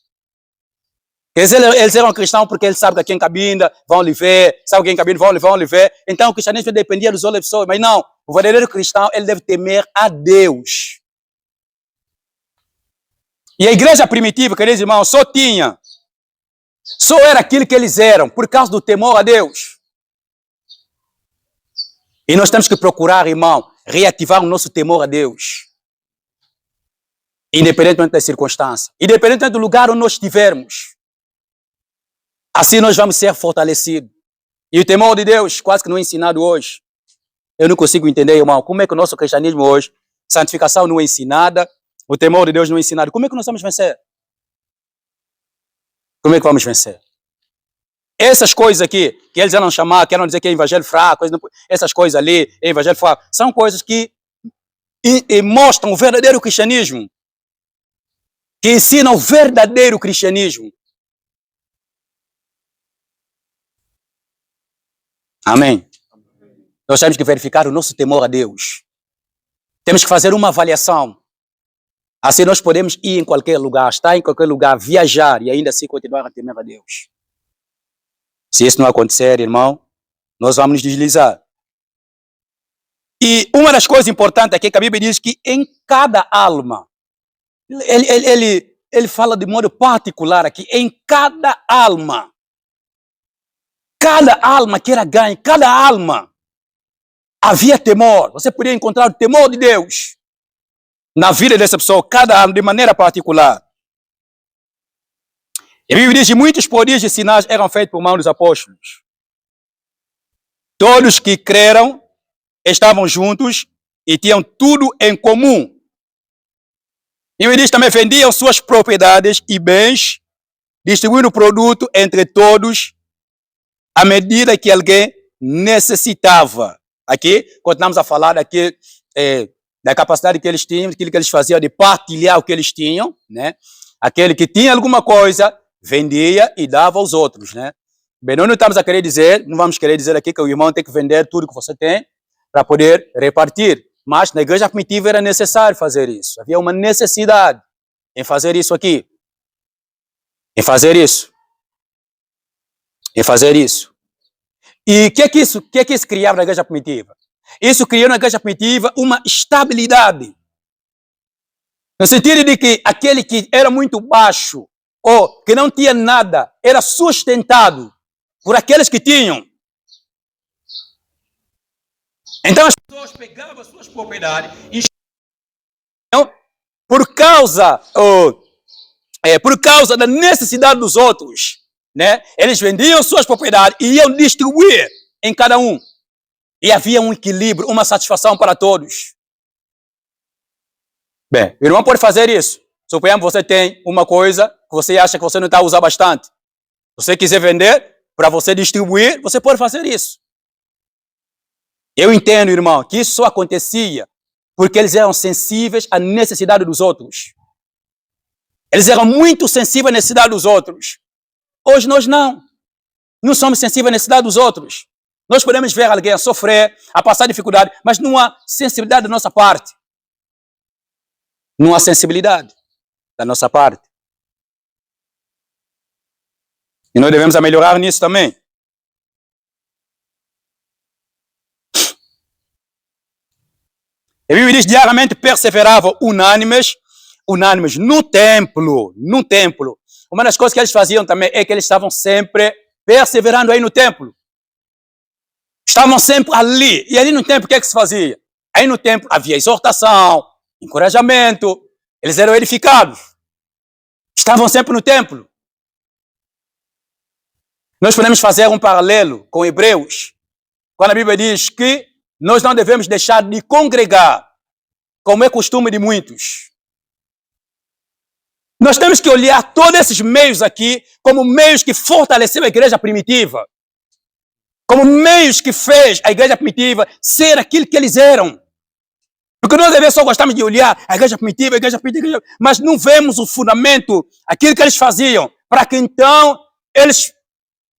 Eles eram cristãos porque eles sabem que aqui em Cabinda vão lhe ver, sabem que em Cabinda vão lhe ver. Então o cristianismo dependia dos olhos das pessoas. Mas não, o verdadeiro cristão, ele deve temer a Deus. E a igreja primitiva, queridos irmãos, só era aquilo que eles eram, por causa do temor a Deus. E nós temos que procurar, irmão, reativar o nosso temor a Deus. Independentemente das circunstâncias, independentemente do lugar onde nós estivermos. Assim nós vamos ser fortalecidos. E o temor de Deus quase que não é ensinado hoje. Eu não consigo entender, irmão, como é que o nosso cristianismo hoje, santificação não é ensinada, o temor de Deus não é ensinado. Como é que nós vamos vencer? Como é que vamos vencer? Essas coisas aqui, que eles eram chamar, querem dizer que é evangelho fraco, essas coisas ali, é evangelho fraco, são coisas que mostram o verdadeiro cristianismo. Que ensinam o verdadeiro cristianismo. Amém? Nós temos que verificar o nosso temor a Deus. Temos que fazer uma avaliação. Assim nós podemos ir em qualquer lugar, estar em qualquer lugar, viajar e ainda assim continuar a temer a Deus. Se isso não acontecer, irmão, nós vamos nos deslizar. E uma das coisas importantes aqui é que a Bíblia diz que em cada alma, ele fala de modo particular aqui, em cada alma que era ganho, cada alma havia temor. Você podia encontrar o temor de Deus na vida dessa pessoa, cada alma de maneira particular. E a Bíblia diz que muitos prodígios e sinais eram feitos por mão dos apóstolos. Todos que creram estavam juntos e tinham tudo em comum. E eles também vendiam suas propriedades e bens, distribuindo o produto entre todos, à medida que alguém necessitava. Aqui, continuamos a falar aqui, da capacidade que eles tinham, aquilo que eles faziam de partilhar o que eles tinham, né? Aquele que tinha alguma coisa, vendia e dava aos outros, né? Bem, nós não estamos a querer dizer, não vamos querer dizer aqui que o irmão tem que vender tudo que você tem para poder repartir. Mas na igreja primitiva era necessário fazer isso. Havia uma necessidade em fazer isso aqui. Em fazer isso. E o que é que isso criava na igreja primitiva? Isso criou na igreja primitiva uma estabilidade. No sentido de que aquele que era muito baixo ou que não tinha nada era sustentado por aqueles que tinham. Então as pessoas pegavam as suas propriedades e por causa da necessidade dos outros, né? Eles vendiam suas propriedades e iam distribuir em cada um. E havia um equilíbrio, uma satisfação para todos. Bem, o irmão pode fazer isso. Suponhamos que você tem uma coisa que você acha que você não está a usar bastante. Se você quiser vender, para você distribuir, você pode fazer isso. Eu entendo, irmão, que isso só acontecia porque eles eram sensíveis à necessidade dos outros. Eles eram muito sensíveis à necessidade dos outros. Hoje nós não. Não somos sensíveis à necessidade dos outros. Nós podemos ver alguém a sofrer, a passar dificuldade, mas não há sensibilidade da nossa parte. Não há sensibilidade da nossa parte. E nós devemos melhorar nisso também. A Bíblia diz, diariamente perseveravam unânimes no templo. uma das coisas que eles faziam também é que eles estavam sempre perseverando aí no templo. Estavam sempre ali. E ali no templo, o que é que se fazia? Aí no templo havia exortação, encorajamento. Eles eram edificados. Estavam sempre no templo. Nós podemos fazer um paralelo com Hebreus, quando a Bíblia diz que nós não devemos deixar de congregar, como é costume de muitos. Nós temos que olhar todos esses meios aqui como meios que fortaleceram a igreja primitiva, como meios que fez a igreja primitiva ser aquilo que eles eram. Porque nós às vezes só gostamos de olhar a igreja primitiva, mas não vemos o fundamento, aquilo que eles faziam, para que então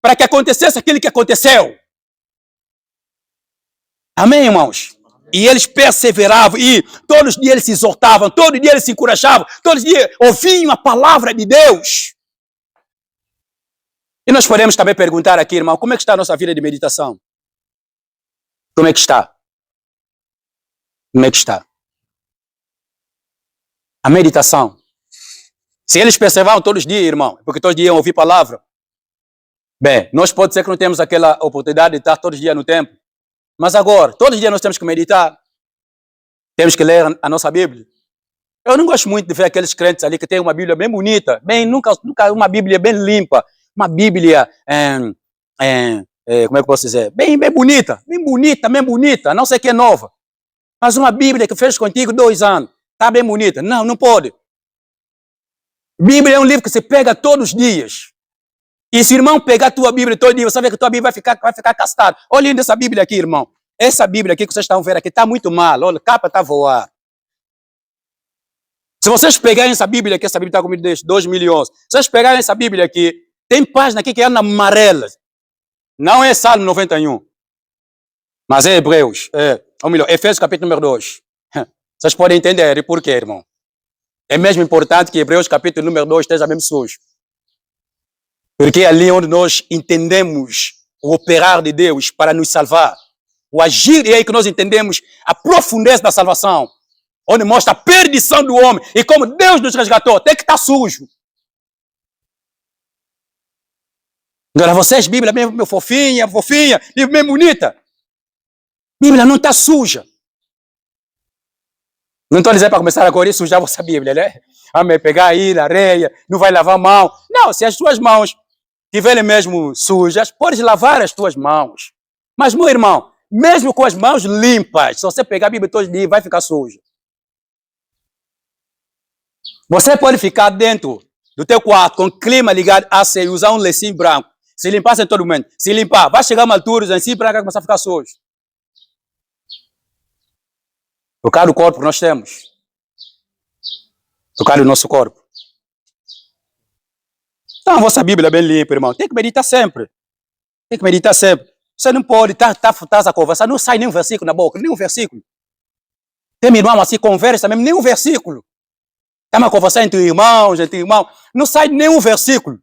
para que acontecesse aquilo que aconteceu. Amém, irmãos? E eles perseveravam, e todos os dias eles se exortavam, todos os dias eles se encorajavam, todos os dias ouviam a palavra de Deus. E nós podemos também perguntar aqui, irmão, como é que está a nossa vida de meditação? Como é que está? Como é que está? A meditação. Se eles perseveravam todos os dias, irmão, porque todos os dias iam ouvir palavra. Bem, nós pode ser que não temos aquela oportunidade de estar todos os dias no templo. Mas agora, todos os dias nós temos que meditar. Temos que ler a nossa Bíblia. Eu não gosto muito de ver aqueles crentes ali que têm uma Bíblia bem bonita, nunca uma Bíblia bem limpa, uma Bíblia, como é que eu posso dizer? Bem bonita, não sei que é nova. Mas uma Bíblia que fez contigo 2 anos, está bem bonita. Não, não pode. Bíblia é um livro que se pega todos os dias. E se o irmão pegar a tua Bíblia todo dia, você vê que a tua Bíblia vai ficar castada. Olhem essa Bíblia aqui, irmão. Essa Bíblia aqui que vocês estão vendo aqui está muito mal. Olha, a capa está a voar. Se vocês pegarem essa Bíblia aqui, essa Bíblia está comigo desde 2011. Se vocês pegarem essa Bíblia aqui, tem página aqui que é amarela. Não é Salmo 91. Mas é Hebreus. Ou melhor, Efésios capítulo número 2. Vocês podem entender por quê, irmão. É mesmo importante que Hebreus capítulo número 2 esteja mesmo sujo. Porque é ali onde nós entendemos o operar de Deus para nos salvar. O agir, é aí que nós entendemos a profundeza da salvação. Onde mostra a perdição do homem e como Deus nos resgatou. Tem que estar sujo. Agora vocês, Bíblia bem fofinha, bem bonita. Bíblia não está suja. Não estou dizendo para começar agora e sujar a vossa Bíblia, né? Amém, pegar aí na areia, não vai lavar a mão. Não, se as tuas mãos estiverem mesmo sujas, podes lavar as tuas mãos. Mas, meu irmão, mesmo com as mãos limpas, se você pegar a Bíblia todos os dias, vai ficar suja. Você pode ficar dentro do teu quarto com o clima ligado a e usar um lencinho branco. Se limpar sem todo momento. Se limpar, vai chegar uma altura, o lencinho branco vai começar a ficar sujo. Por causa do corpo que nós temos. Por causa do nosso corpo. Então a vossa Bíblia é bem limpa, irmão. Tem que meditar sempre. Tem que meditar sempre. Você não pode estar a conversar, não sai nenhum versículo na boca, nenhum versículo. Tem meu irmão assim, conversa mesmo, nenhum versículo. Está uma conversa entre irmãos, não sai nenhum versículo.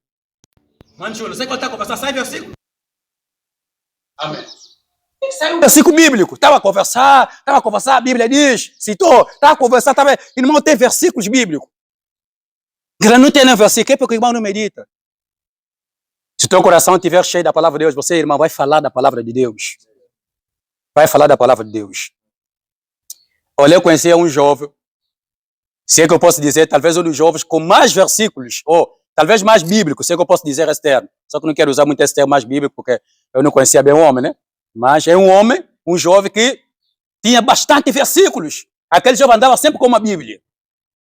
Mano, Júlio, você quando está conversando, sai versículo? Amém. Tem que sair um versículo bíblico. Estava a conversar, a Bíblia diz, citou, estava a conversar, irmão, tem versículos bíblicos. Não tem nenhum versículo, é porque o irmão não medita. Se o teu coração estiver cheio da palavra de Deus, você, irmão, vai falar da palavra de Deus. Vai falar da palavra de Deus. Olha, eu conhecia um jovem, se é que eu posso dizer, talvez um dos jovens com mais versículos, ou talvez mais bíblico, se é que eu posso dizer esse termo. Só que eu não quero usar muito esse termo mais bíblico, porque eu não conhecia bem o homem, né? Mas é um homem, um jovem que tinha bastante versículos. Aquele jovem andava sempre com uma Bíblia.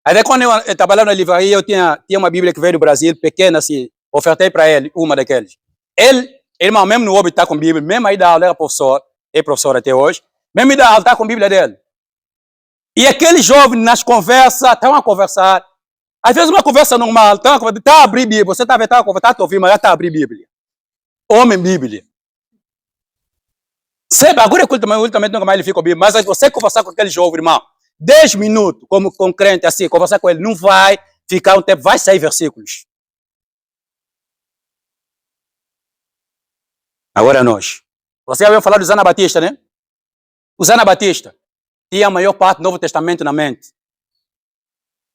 Aí quando eu trabalhava na livraria, eu tinha uma Bíblia que veio do Brasil, pequena assim, ofertei para ele uma daqueles. Ele, irmão, mesmo no hobby está com Bíblia, mesmo aí da aula, era professor, é professor até hoje, mesmo aí da aula está com a Bíblia dele. E aquele jovem nas conversas, estão a conversar, às vezes uma conversa normal, está a abrir Bíblia, você está a conversar, está a ouvir, mas já está a abrir Bíblia. Homem Bíblia. Sempre, agora ultimamente nunca mais ele fica com a Bíblia, mas se você conversar com aquele jovem, irmão, 10 minutos, como com crente assim, conversar com ele, não vai ficar um tempo, vai sair versículos. Agora nós. Você já ouviu falar do Zana Batista, né? O Zana Batista tinha a maior parte do Novo Testamento na mente.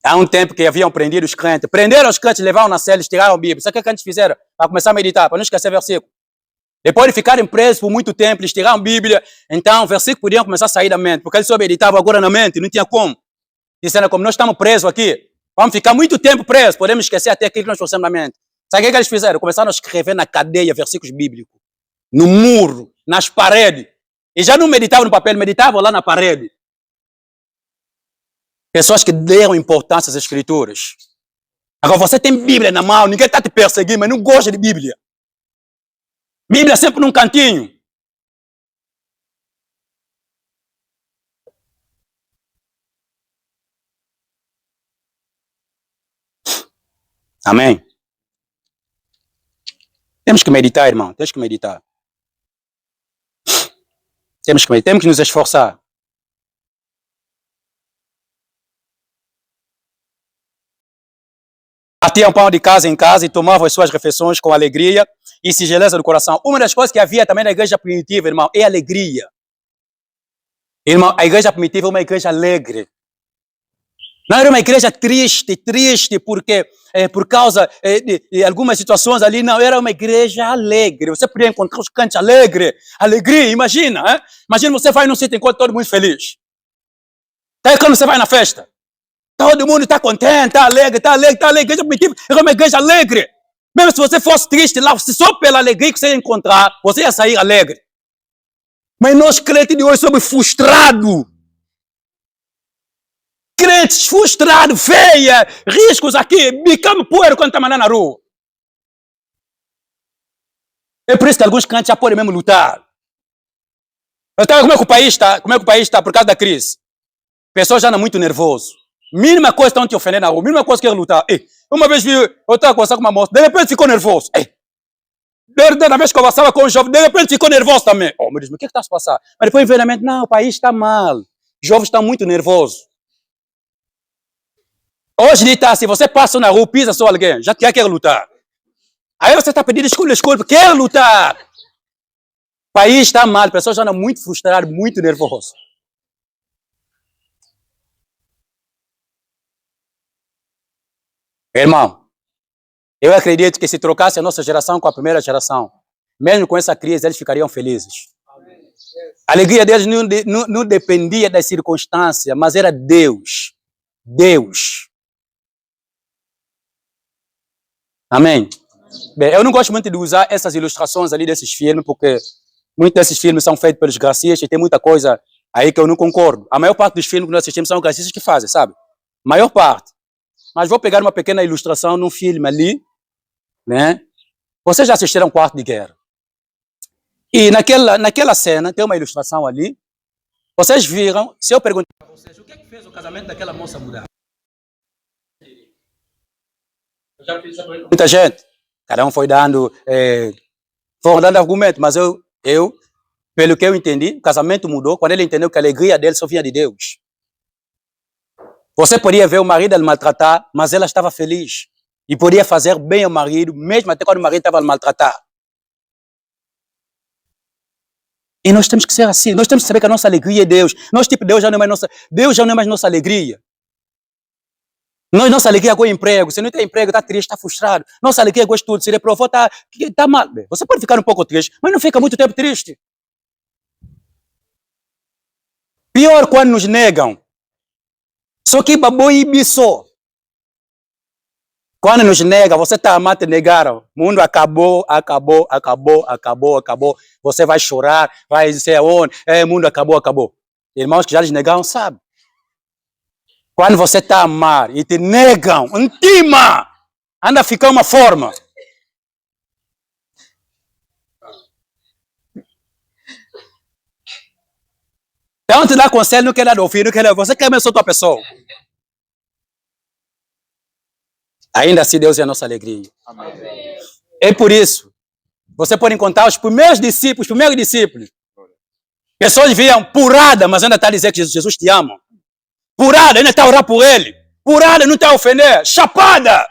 Há um tempo que haviam prendido os crentes. Prenderam os crentes, levaram na cela, tiraram a Bíblia. Sabe o que eles fizeram? Para começar a meditar, para não esquecer versículo. Depois de ficarem presos por muito tempo, eles tiraram a Bíblia. Então, o versículo podiam começar a sair da mente, porque eles só meditavam agora na mente, não tinha como. Disseram, como nós estamos presos aqui, vamos ficar muito tempo presos, podemos esquecer até aquilo que nós trouxemos na mente. Sabe o que eles fizeram? Começaram a escrever na cadeia versículos bíblicos, no muro, nas paredes. E já não meditavam no papel, meditavam lá na parede. Pessoas que deram importância às escrituras. Agora você tem Bíblia na mão, ninguém está te perseguindo, mas não gosta de Bíblia. Bíblia sempre num cantinho. Amém? Temos que meditar, irmão. Temos que meditar. Temos que meditar. Temos que nos esforçar. Partiam pão de casa em casa e tomavam as suas refeições com alegria e singeleza do coração. Uma das coisas que havia também na igreja primitiva, irmão, é alegria. Irmão, a igreja primitiva é uma igreja alegre. Não era uma igreja triste, porque por causa de algumas situações ali, não, era uma igreja alegre. Você podia encontrar os cantos alegria, imagina, hein? Imagina você vai num sítio e encontra todo mundo feliz. Até quando você vai na festa, todo mundo está contente, está alegre. A igreja primitiva era uma igreja alegre. Mesmo se você fosse triste lá, só pela alegria que você ia encontrar, você ia sair alegre. Mas nós crentes de hoje somos frustrados. Crentes frustrados, feia, riscos aqui, bicamos poeira quando estamos lá na rua. É por isso que alguns crentes já podem mesmo lutar. Então, como é que o país está por causa da crise? Pessoas já andam muito nervoso. Mínima coisa estão te ofendendo na rua, mínima coisa que quer lutar. Uma vez eu estava conversando com uma moça, de repente ficou nervoso. Da vez que eu conversava com um jovem, de repente ficou nervoso também. Oh, meu Deus, mas o que está a se passar? Mas depois veio na mente, não, o país está mal. Os jovens estão muito nervosos. Hoje em dia está assim, você passa na rua, pisa só alguém, já quer lutar. Aí você está pedindo desculpa, quer lutar. O país está mal, as pessoas já andam muito frustradas, muito nervosas. Irmão, eu acredito que se trocasse a nossa geração com a primeira geração, mesmo com essa crise, eles ficariam felizes. A alegria deles não dependia das circunstâncias, mas era Deus. Deus. Amém? Bem, eu não gosto muito de usar essas ilustrações ali desses filmes, porque muitos desses filmes são feitos pelos gracistas e tem muita coisa aí que eu não concordo. A maior parte dos filmes que nós assistimos são gracistas que fazem, sabe? Maior parte. Mas vou pegar uma pequena ilustração num filme ali, né? Vocês já assistiram Quarto de Guerra. E naquela cena, tem uma ilustração ali. Vocês viram, se eu perguntar para vocês, o que é que fez o casamento daquela moça mudar? Eu já fiz essa pergunta. Muita gente. Cada um foi dando argumento, mas eu, pelo que eu entendi, o casamento mudou quando ele entendeu que a alegria dele só vinha de Deus. Você podia ver o marido a maltratar, mas ela estava feliz. E podia fazer bem ao marido, mesmo até quando o marido estava a maltratar. E nós temos que ser assim. Nós temos que saber que a nossa alegria é Deus. Deus já não é mais nossa alegria. Nossa alegria é com o emprego. Se não tem emprego, está triste, está frustrado. Nossa alegria é com estudo. Se reprovou, está mal. Você pode ficar um pouco triste, mas não fica muito tempo triste. Pior quando nos negam. Só que babou e biçou. Quando nos nega, você está amado, te negaram. O mundo acabou. Você vai chorar, vai dizer onde? O mundo acabou. Irmãos que já lhes negaram, sabem. Quando você está amado e te negam, intima, anda a ficar uma forma. Então te dá conselho, não quer nada ouvir, não quer nada. Você quer mesmo só tua pessoa. Ainda assim Deus é a nossa alegria. Amém. É por isso, você pode encontrar os primeiros discípulos. Pessoas viam purada, mas ainda está a dizer que Jesus te ama. Purada, ainda está a orar por ele. Purada, não está a ofender. Chapada,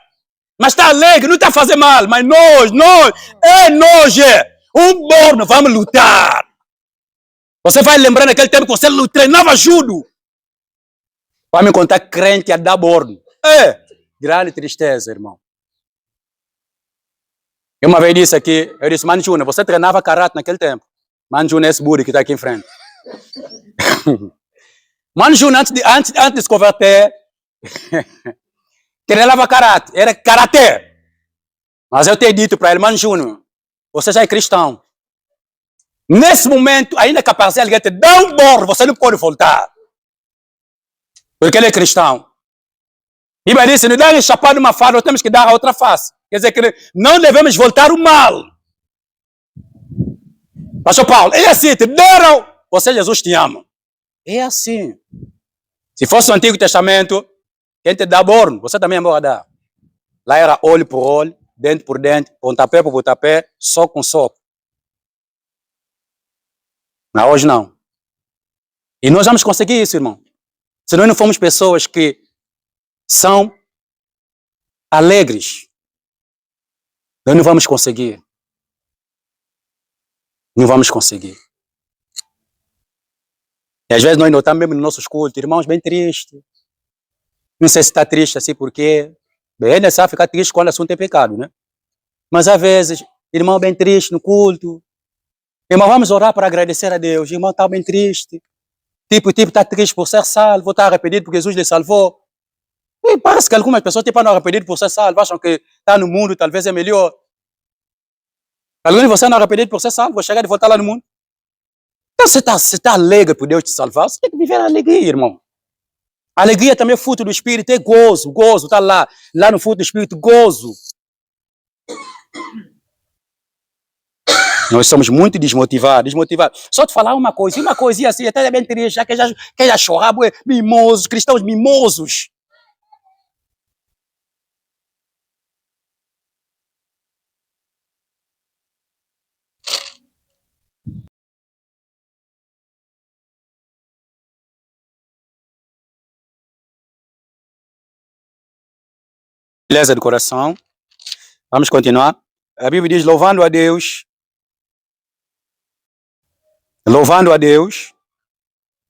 mas está alegre, não está a fazer mal. Mas nós, um borno, vamos lutar. Você vai lembrar naquele tempo que você treinava judo. Vai me contar crente a dar borno. Grande tristeza, irmão. Eu uma vez disse aqui, eu disse, Mano Júnior, você treinava karate naquele tempo. Mano Júnior é esse buri que está aqui em frente. Mano Júnior, antes de se converter, treinava karate, era karatê. Mas eu tenho dito para ele, Mano Júnior, você já é cristão. Nesse momento, ainda capaz de alguém te dá um borro, você não pode voltar. Porque ele é cristão. E vai dizer, não dá uma chapada numa face, nós temos que dar a outra face. Quer dizer que não devemos voltar o mal. Pastor Paulo, é assim, te deram, você Jesus te ama. É assim. Se fosse o Antigo Testamento, quem te dá borno, você também vai dar. Lá era olho por olho, dente por dente, pontapé por pontapé, soco com soco. Mas hoje não. E nós vamos conseguir isso, irmão. Se nós não formos pessoas que são alegres, nós não vamos conseguir. Não vamos conseguir. E às vezes nós notamos mesmo nos nossos cultos, irmãos bem tristes. Não sei se está triste assim porque bem, é necessário ficar triste quando o assunto é pecado, né? Mas às vezes, irmão bem triste no culto. Irmão, vamos orar para agradecer a Deus. Irmão está bem triste. Tipo está triste por ser salvo, está arrependido porque Jesus lhe salvou. E parece que algumas pessoas não arrependido por ser salvo, acham que está no mundo talvez é melhor. Alguém de você não arrependido por ser salvo, vou chegar de voltar lá no mundo. Então você tá alegre por Deus te salvar, você tem que viver a alegria, irmão. A alegria também é fruto do Espírito, é gozo, está lá no fruto do Espírito, gozo. Nós somos muito desmotivados. Só te falar uma coisinha assim, até bem triste, que já chorar, mimosos, cristãos mimosos. Beleza do coração. Vamos continuar. A Bíblia diz, louvando a Deus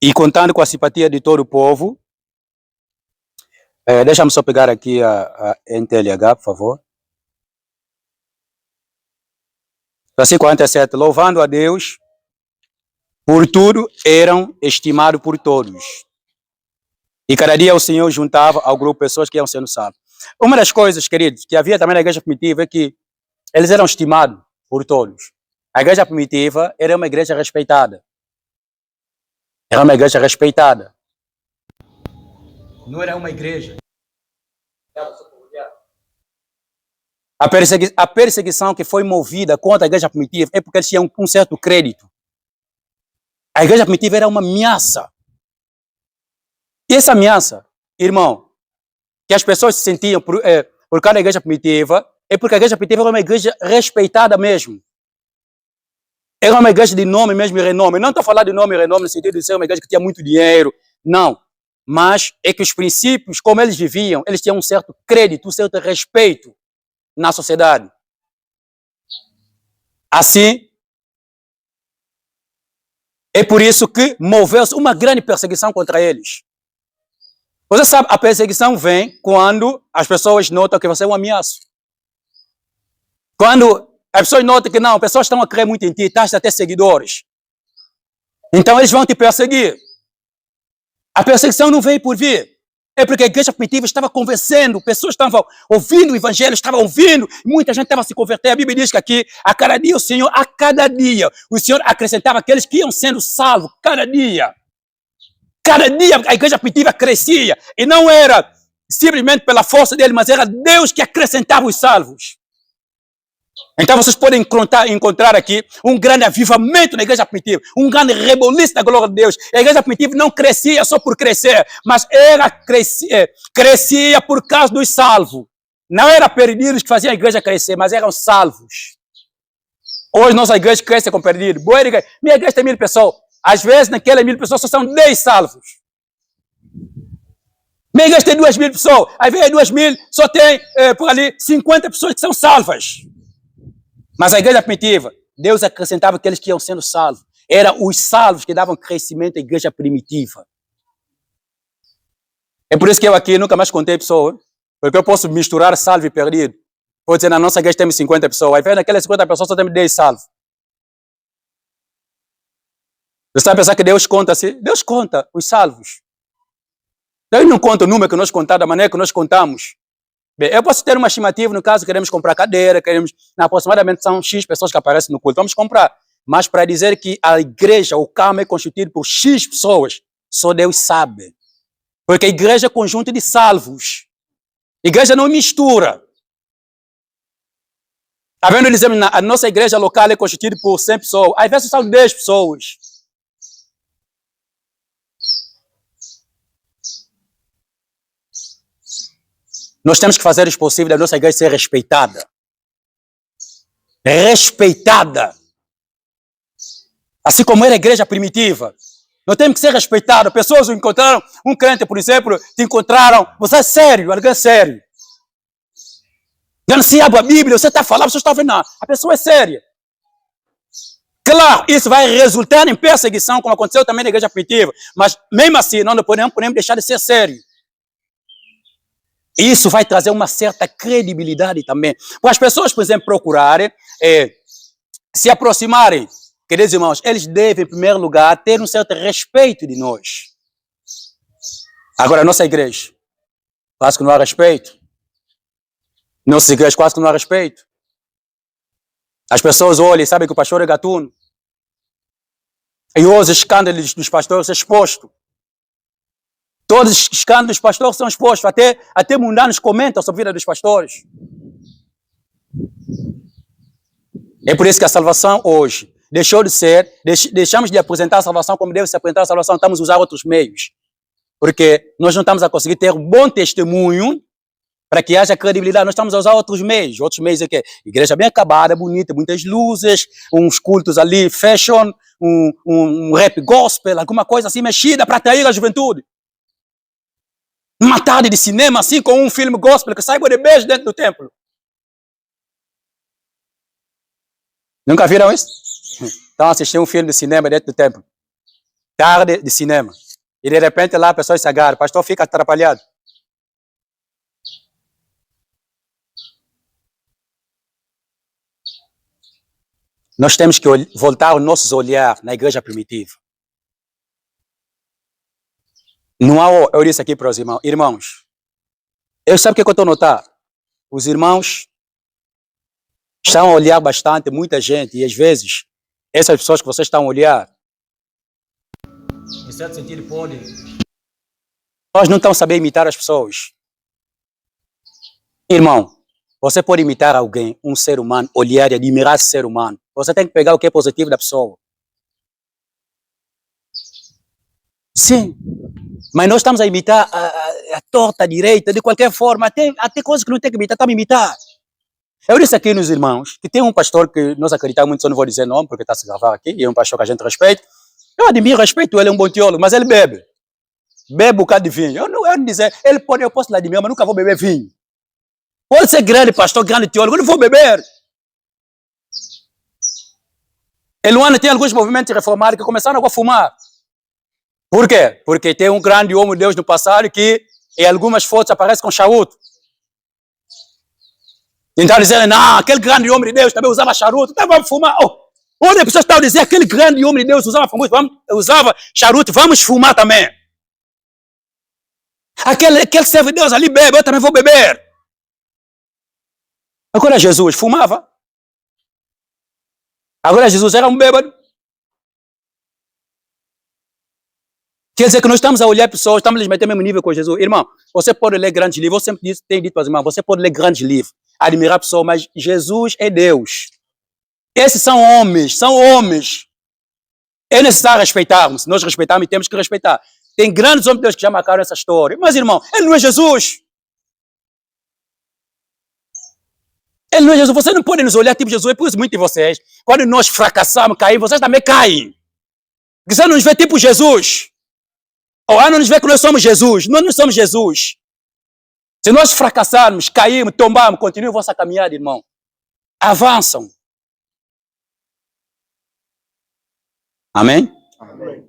e contando com a simpatia de todo o povo. Deixa-me só pegar aqui a NTLH, por favor. Versículo 47. Louvando a Deus, por tudo eram estimados por todos. E cada dia o Senhor juntava ao grupo pessoas que iam sendo salvas. Uma das coisas, queridos, que havia também na igreja primitiva é que eles eram estimados por todos. A igreja primitiva era uma igreja respeitada. Era uma igreja respeitada. Não era uma igreja. A perseguição que foi movida contra a igreja primitiva é porque eles tinham um certo crédito. A igreja primitiva era uma ameaça. E essa ameaça, irmão, que as pessoas se sentiam por causa da igreja primitiva, é porque a igreja primitiva era uma igreja respeitada mesmo. Era uma igreja de nome mesmo e renome. Não estou falando de nome e renome no sentido de ser uma igreja que tinha muito dinheiro. Não. Mas é que os princípios, como eles viviam, eles tinham um certo crédito, um certo respeito na sociedade. Assim, é por isso que moveu-se uma grande perseguição contra eles. Você sabe, a perseguição vem quando as pessoas notam que você é um ameaço. Quando as pessoas notam que não, as pessoas estão a crer muito em ti, estás a ter seguidores. Então eles vão te perseguir. A perseguição não veio por vir. É porque a igreja primitiva estava convencendo, pessoas estavam ouvindo o evangelho, estavam ouvindo, muita gente estava se convertendo. A Bíblia diz que aqui, a cada dia, o Senhor acrescentava aqueles que iam sendo salvos, cada dia. Cada dia a igreja primitiva crescia. E não era simplesmente pela força dele, mas era Deus que acrescentava os salvos. Então vocês podem encontrar aqui um grande avivamento na igreja primitiva, um grande reboliço da glória de Deus. A igreja primitiva não crescia só por crescer, mas crescia por causa dos salvos. Não eram perdidos que faziam a igreja crescer, mas eram salvos. Hoje nossa igreja cresce com perdidos. Minha igreja tem 1000 pessoas. Às vezes, naquelas 1000 pessoas, só são 10 salvos. Minha igreja tem 2000 pessoas. Aí vem 2000, só tem, por ali, 50 pessoas que são salvas. Mas a igreja primitiva, Deus acrescentava aqueles que iam sendo salvos. Eram os salvos que davam crescimento à igreja primitiva. É por isso que eu aqui nunca mais contei pessoas. Porque eu posso misturar salvo e perdido. Pode dizer, na nossa igreja temos 50 pessoas. Aí vem naquelas 50 pessoas só temos 10 salvos. Você está a pensar que Deus conta assim? Deus conta os salvos. Deus não conta o número que nós contamos, da maneira que nós contamos. Bem, eu posso ter uma estimativa, no caso, queremos comprar cadeira, aproximadamente são X pessoas que aparecem no culto, vamos comprar. Mas para dizer que a igreja, o carmo é constituído por X pessoas, só Deus sabe. Porque a igreja é conjunto de salvos. A igreja não mistura. Está vendo? Dizemos, a nossa igreja local é constituída por 100 pessoas. Às vezes são 10 pessoas. Nós temos que fazer o possível da nossa igreja ser respeitada. Respeitada. Assim como era a igreja primitiva. Nós temos que ser respeitados. Pessoas encontraram, um crente, por exemplo, te encontraram. Você é sério, alguém é sério. Não se abre a Bíblia, você está falando, você está vendo. Não, a pessoa é séria. Claro, isso vai resultar em perseguição, como aconteceu também na igreja primitiva. Mas mesmo assim, nós não podemos deixar de ser sério. Isso vai trazer uma certa credibilidade também. Para as pessoas, por exemplo, procurarem, se aproximarem, queridos irmãos, eles devem, em primeiro lugar, ter um certo respeito de nós. Agora, a nossa igreja, quase que não há respeito. Nossa igreja quase que não há respeito. As pessoas olham e sabem que o pastor é gatuno. E hoje os escândalos dos pastores são expostos. Todos os escândalos dos pastores são expostos. Até mundanos comentam sobre a vida dos pastores. É por isso que a salvação hoje deixou de ser, deixamos de apresentar a salvação como deve se apresentar a salvação, estamos a usar outros meios. Porque nós não estamos a conseguir ter um bom testemunho para que haja credibilidade. Nós estamos a usar outros meios. Outros meios é que igreja bem acabada, bonita, muitas luzes, uns cultos ali, fashion, um rap gospel, alguma coisa assim mexida para atrair a juventude. Uma tarde de cinema assim com um filme gospel que sai de beijo dentro do templo. Nunca viram isso? Então assistiram um filme de cinema dentro do templo. Tarde de cinema. E de repente lá a pessoa se agarra, o pastor fica atrapalhado. Nós temos que voltar os nossos olhares na igreja primitiva. Não há, eu disse aqui para os irmãos, irmãos, eu sabe o que eu estou a notar? Os irmãos estão a olhar bastante, muita gente, e às vezes, essas pessoas que vocês estão a olhar, em certo sentido, podem. Nós não estamos a saber imitar as pessoas. Irmão, você pode imitar alguém, um ser humano, olhar e admirar esse ser humano. Você tem que pegar o que é positivo da pessoa. Sim. Mas nós estamos a imitar a torta, a direita, de qualquer forma. Até coisas que não tem que imitar, estamos a imitar. Eu disse aqui nos irmãos que tem um pastor que nós acreditamos muito, só não vou dizer nome, porque está a se gravar aqui, e é um pastor que a gente respeita. Eu admiro, respeito, ele é um bom teólogo, mas ele bebe. Bebe um bocado de vinho. Eu não dizer, eu posso lhe admirar, mas nunca vou beber vinho. Pode ser grande pastor, grande teólogo, eu não vou beber. Em Luanda tem alguns movimentos reformados que começaram a fumar. Por quê? Porque tem um grande homem de Deus no passado que em algumas fotos aparece com charuto. Então dizendo, não, aquele grande homem de Deus também usava charuto, então vamos fumar. Onde as pessoas estavam dizendo, aquele grande homem de Deus usava charuto, vamos fumar também. Aquele servo de Deus ali bebe, eu também vou beber. Agora Jesus fumava. Agora Jesus era um bêbado. Quer dizer que nós estamos a olhar pessoas, estamos a lhes meter no mesmo nível com Jesus. Irmão, você pode ler grandes livros, eu sempre tenho dito para os irmãos, você pode ler grandes livros, admirar pessoas, mas Jesus é Deus. Esses são homens, são homens. É necessário respeitarmos, nós respeitamos e temos que respeitar. Tem grandes homens de Deus que já marcaram essa história. Mas, irmão, ele não é Jesus. Ele não é Jesus. Você não pode nos olhar tipo Jesus. É por isso muito de vocês. Quando nós fracassamos, caímos, vocês também caem. Porque você não nos vê tipo Jesus. Ou não nos vê que nós somos Jesus. Nós não somos Jesus. Se nós fracassarmos, cairmos, tombarmos, continuem a vossa caminhada, irmão. Avançam. Amém? Amém.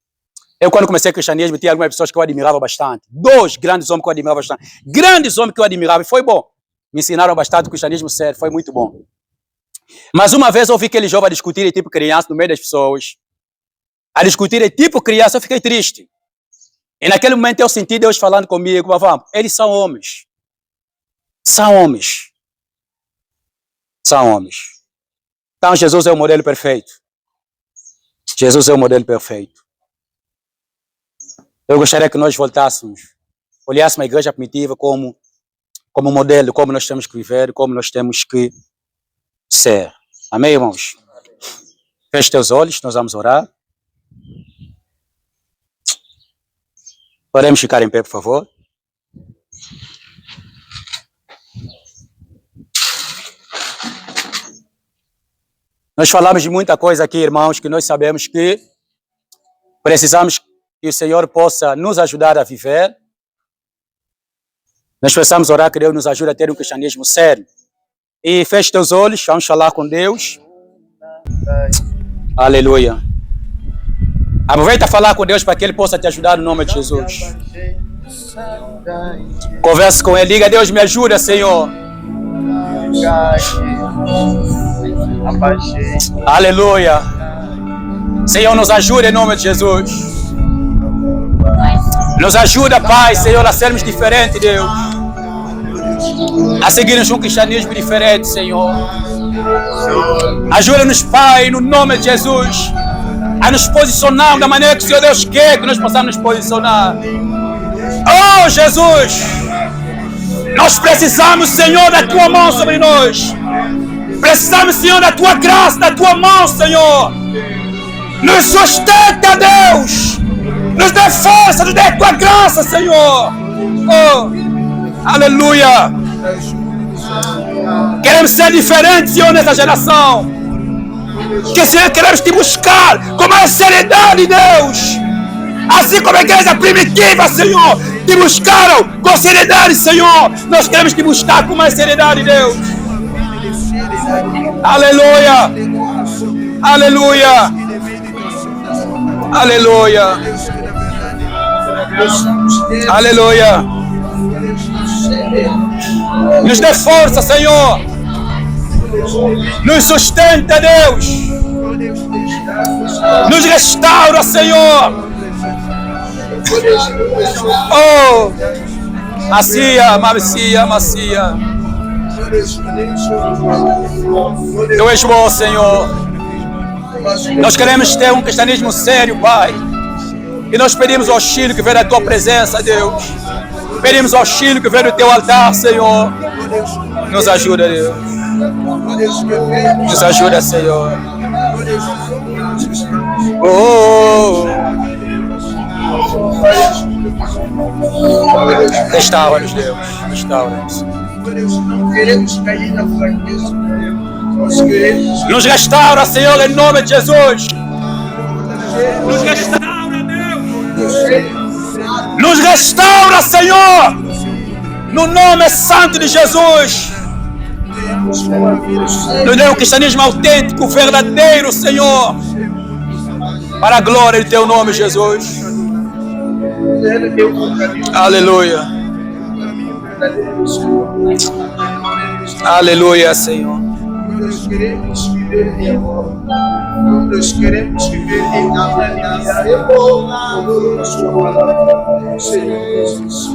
Eu, quando comecei o cristianismo, tinha algumas pessoas que eu admirava bastante. 2 grandes homens que eu admirava bastante. Grandes homens que eu admirava, e foi bom. Me ensinaram bastante o cristianismo sério, foi muito bom. Mas uma vez eu ouvi aquele jovem a discutir tipo criança no meio das pessoas. A discutir tipo criança, eu fiquei triste. E naquele momento eu senti Deus falando comigo, vamos, eles são homens. São homens. São homens. Então Jesus é o modelo perfeito. Jesus é o modelo perfeito. Eu gostaria que nós voltássemos, olhássemos a igreja primitiva como modelo, como nós temos que viver, como nós temos que ser. Amém, irmãos? Feche teus olhos, nós vamos orar. Podemos ficar em pé, por favor? Nós falamos de muita coisa aqui, irmãos, que nós sabemos que precisamos que o Senhor possa nos ajudar a viver. Nós precisamos orar que Deus nos ajude a ter um cristianismo sério. E feche teus olhos, vamos falar com Deus. Aleluia. Aproveita a falar com Deus para que Ele possa te ajudar no nome de Jesus. Converse com Ele, diga: Deus, me ajuda, Senhor. Aleluia. Senhor, nos ajuda em nome de Jesus. Nos ajuda, Pai, Senhor, a sermos diferentes, Deus. A seguirmos um cristianismo diferente, Senhor. Ajuda-nos, Pai, no nome de Jesus, a nos posicionar da maneira que o Senhor Deus quer que nós possamos nos posicionar. Oh, Jesus! Nós precisamos, Senhor, da Tua mão sobre nós. Precisamos, Senhor, da Tua graça, da Tua mão, Senhor. Nos sustenta, Deus. Nos dê força, nos dê Tua graça, Senhor. Oh, aleluia. Queremos ser diferentes, Senhor, nessa geração. Que, Senhor, queremos Te buscar com mais seriedade, Deus. Assim como a igreja primitiva, Senhor, Te buscaram com seriedade, Senhor. Nós queremos Te buscar com mais seriedade, Deus. Aleluia. Aleluia. Aleluia. Aleluia. Nos dê força, Senhor. Nos sustenta, Deus. Nos restaura, Senhor. Oh, macia, macia, macia. Tu és bom, Senhor. Nós queremos ter um cristianismo sério, Pai. E nós pedimos auxílio que vem da Tua presença, Deus. Pedimos auxílio que vem do Teu altar, Senhor. Nos ajuda, Deus. Nos ajuda, Senhor. Oh. Restaura-nos, Deus. Restaura-nos. Não queremos cair na fraqueza. Nos restaura, Senhor, em nome de Jesus. Nos restaura, Deus. Nos restaura, Senhor, no nome santo de Jesus. Nos dê um cristianismo autêntico, verdadeiro, Senhor, para a glória de Teu nome, Jesus. Aleluia. Aleluia, Senhor. Nós queremos viver em amor. Nós queremos viver em amabilidade. Senhor Jesus.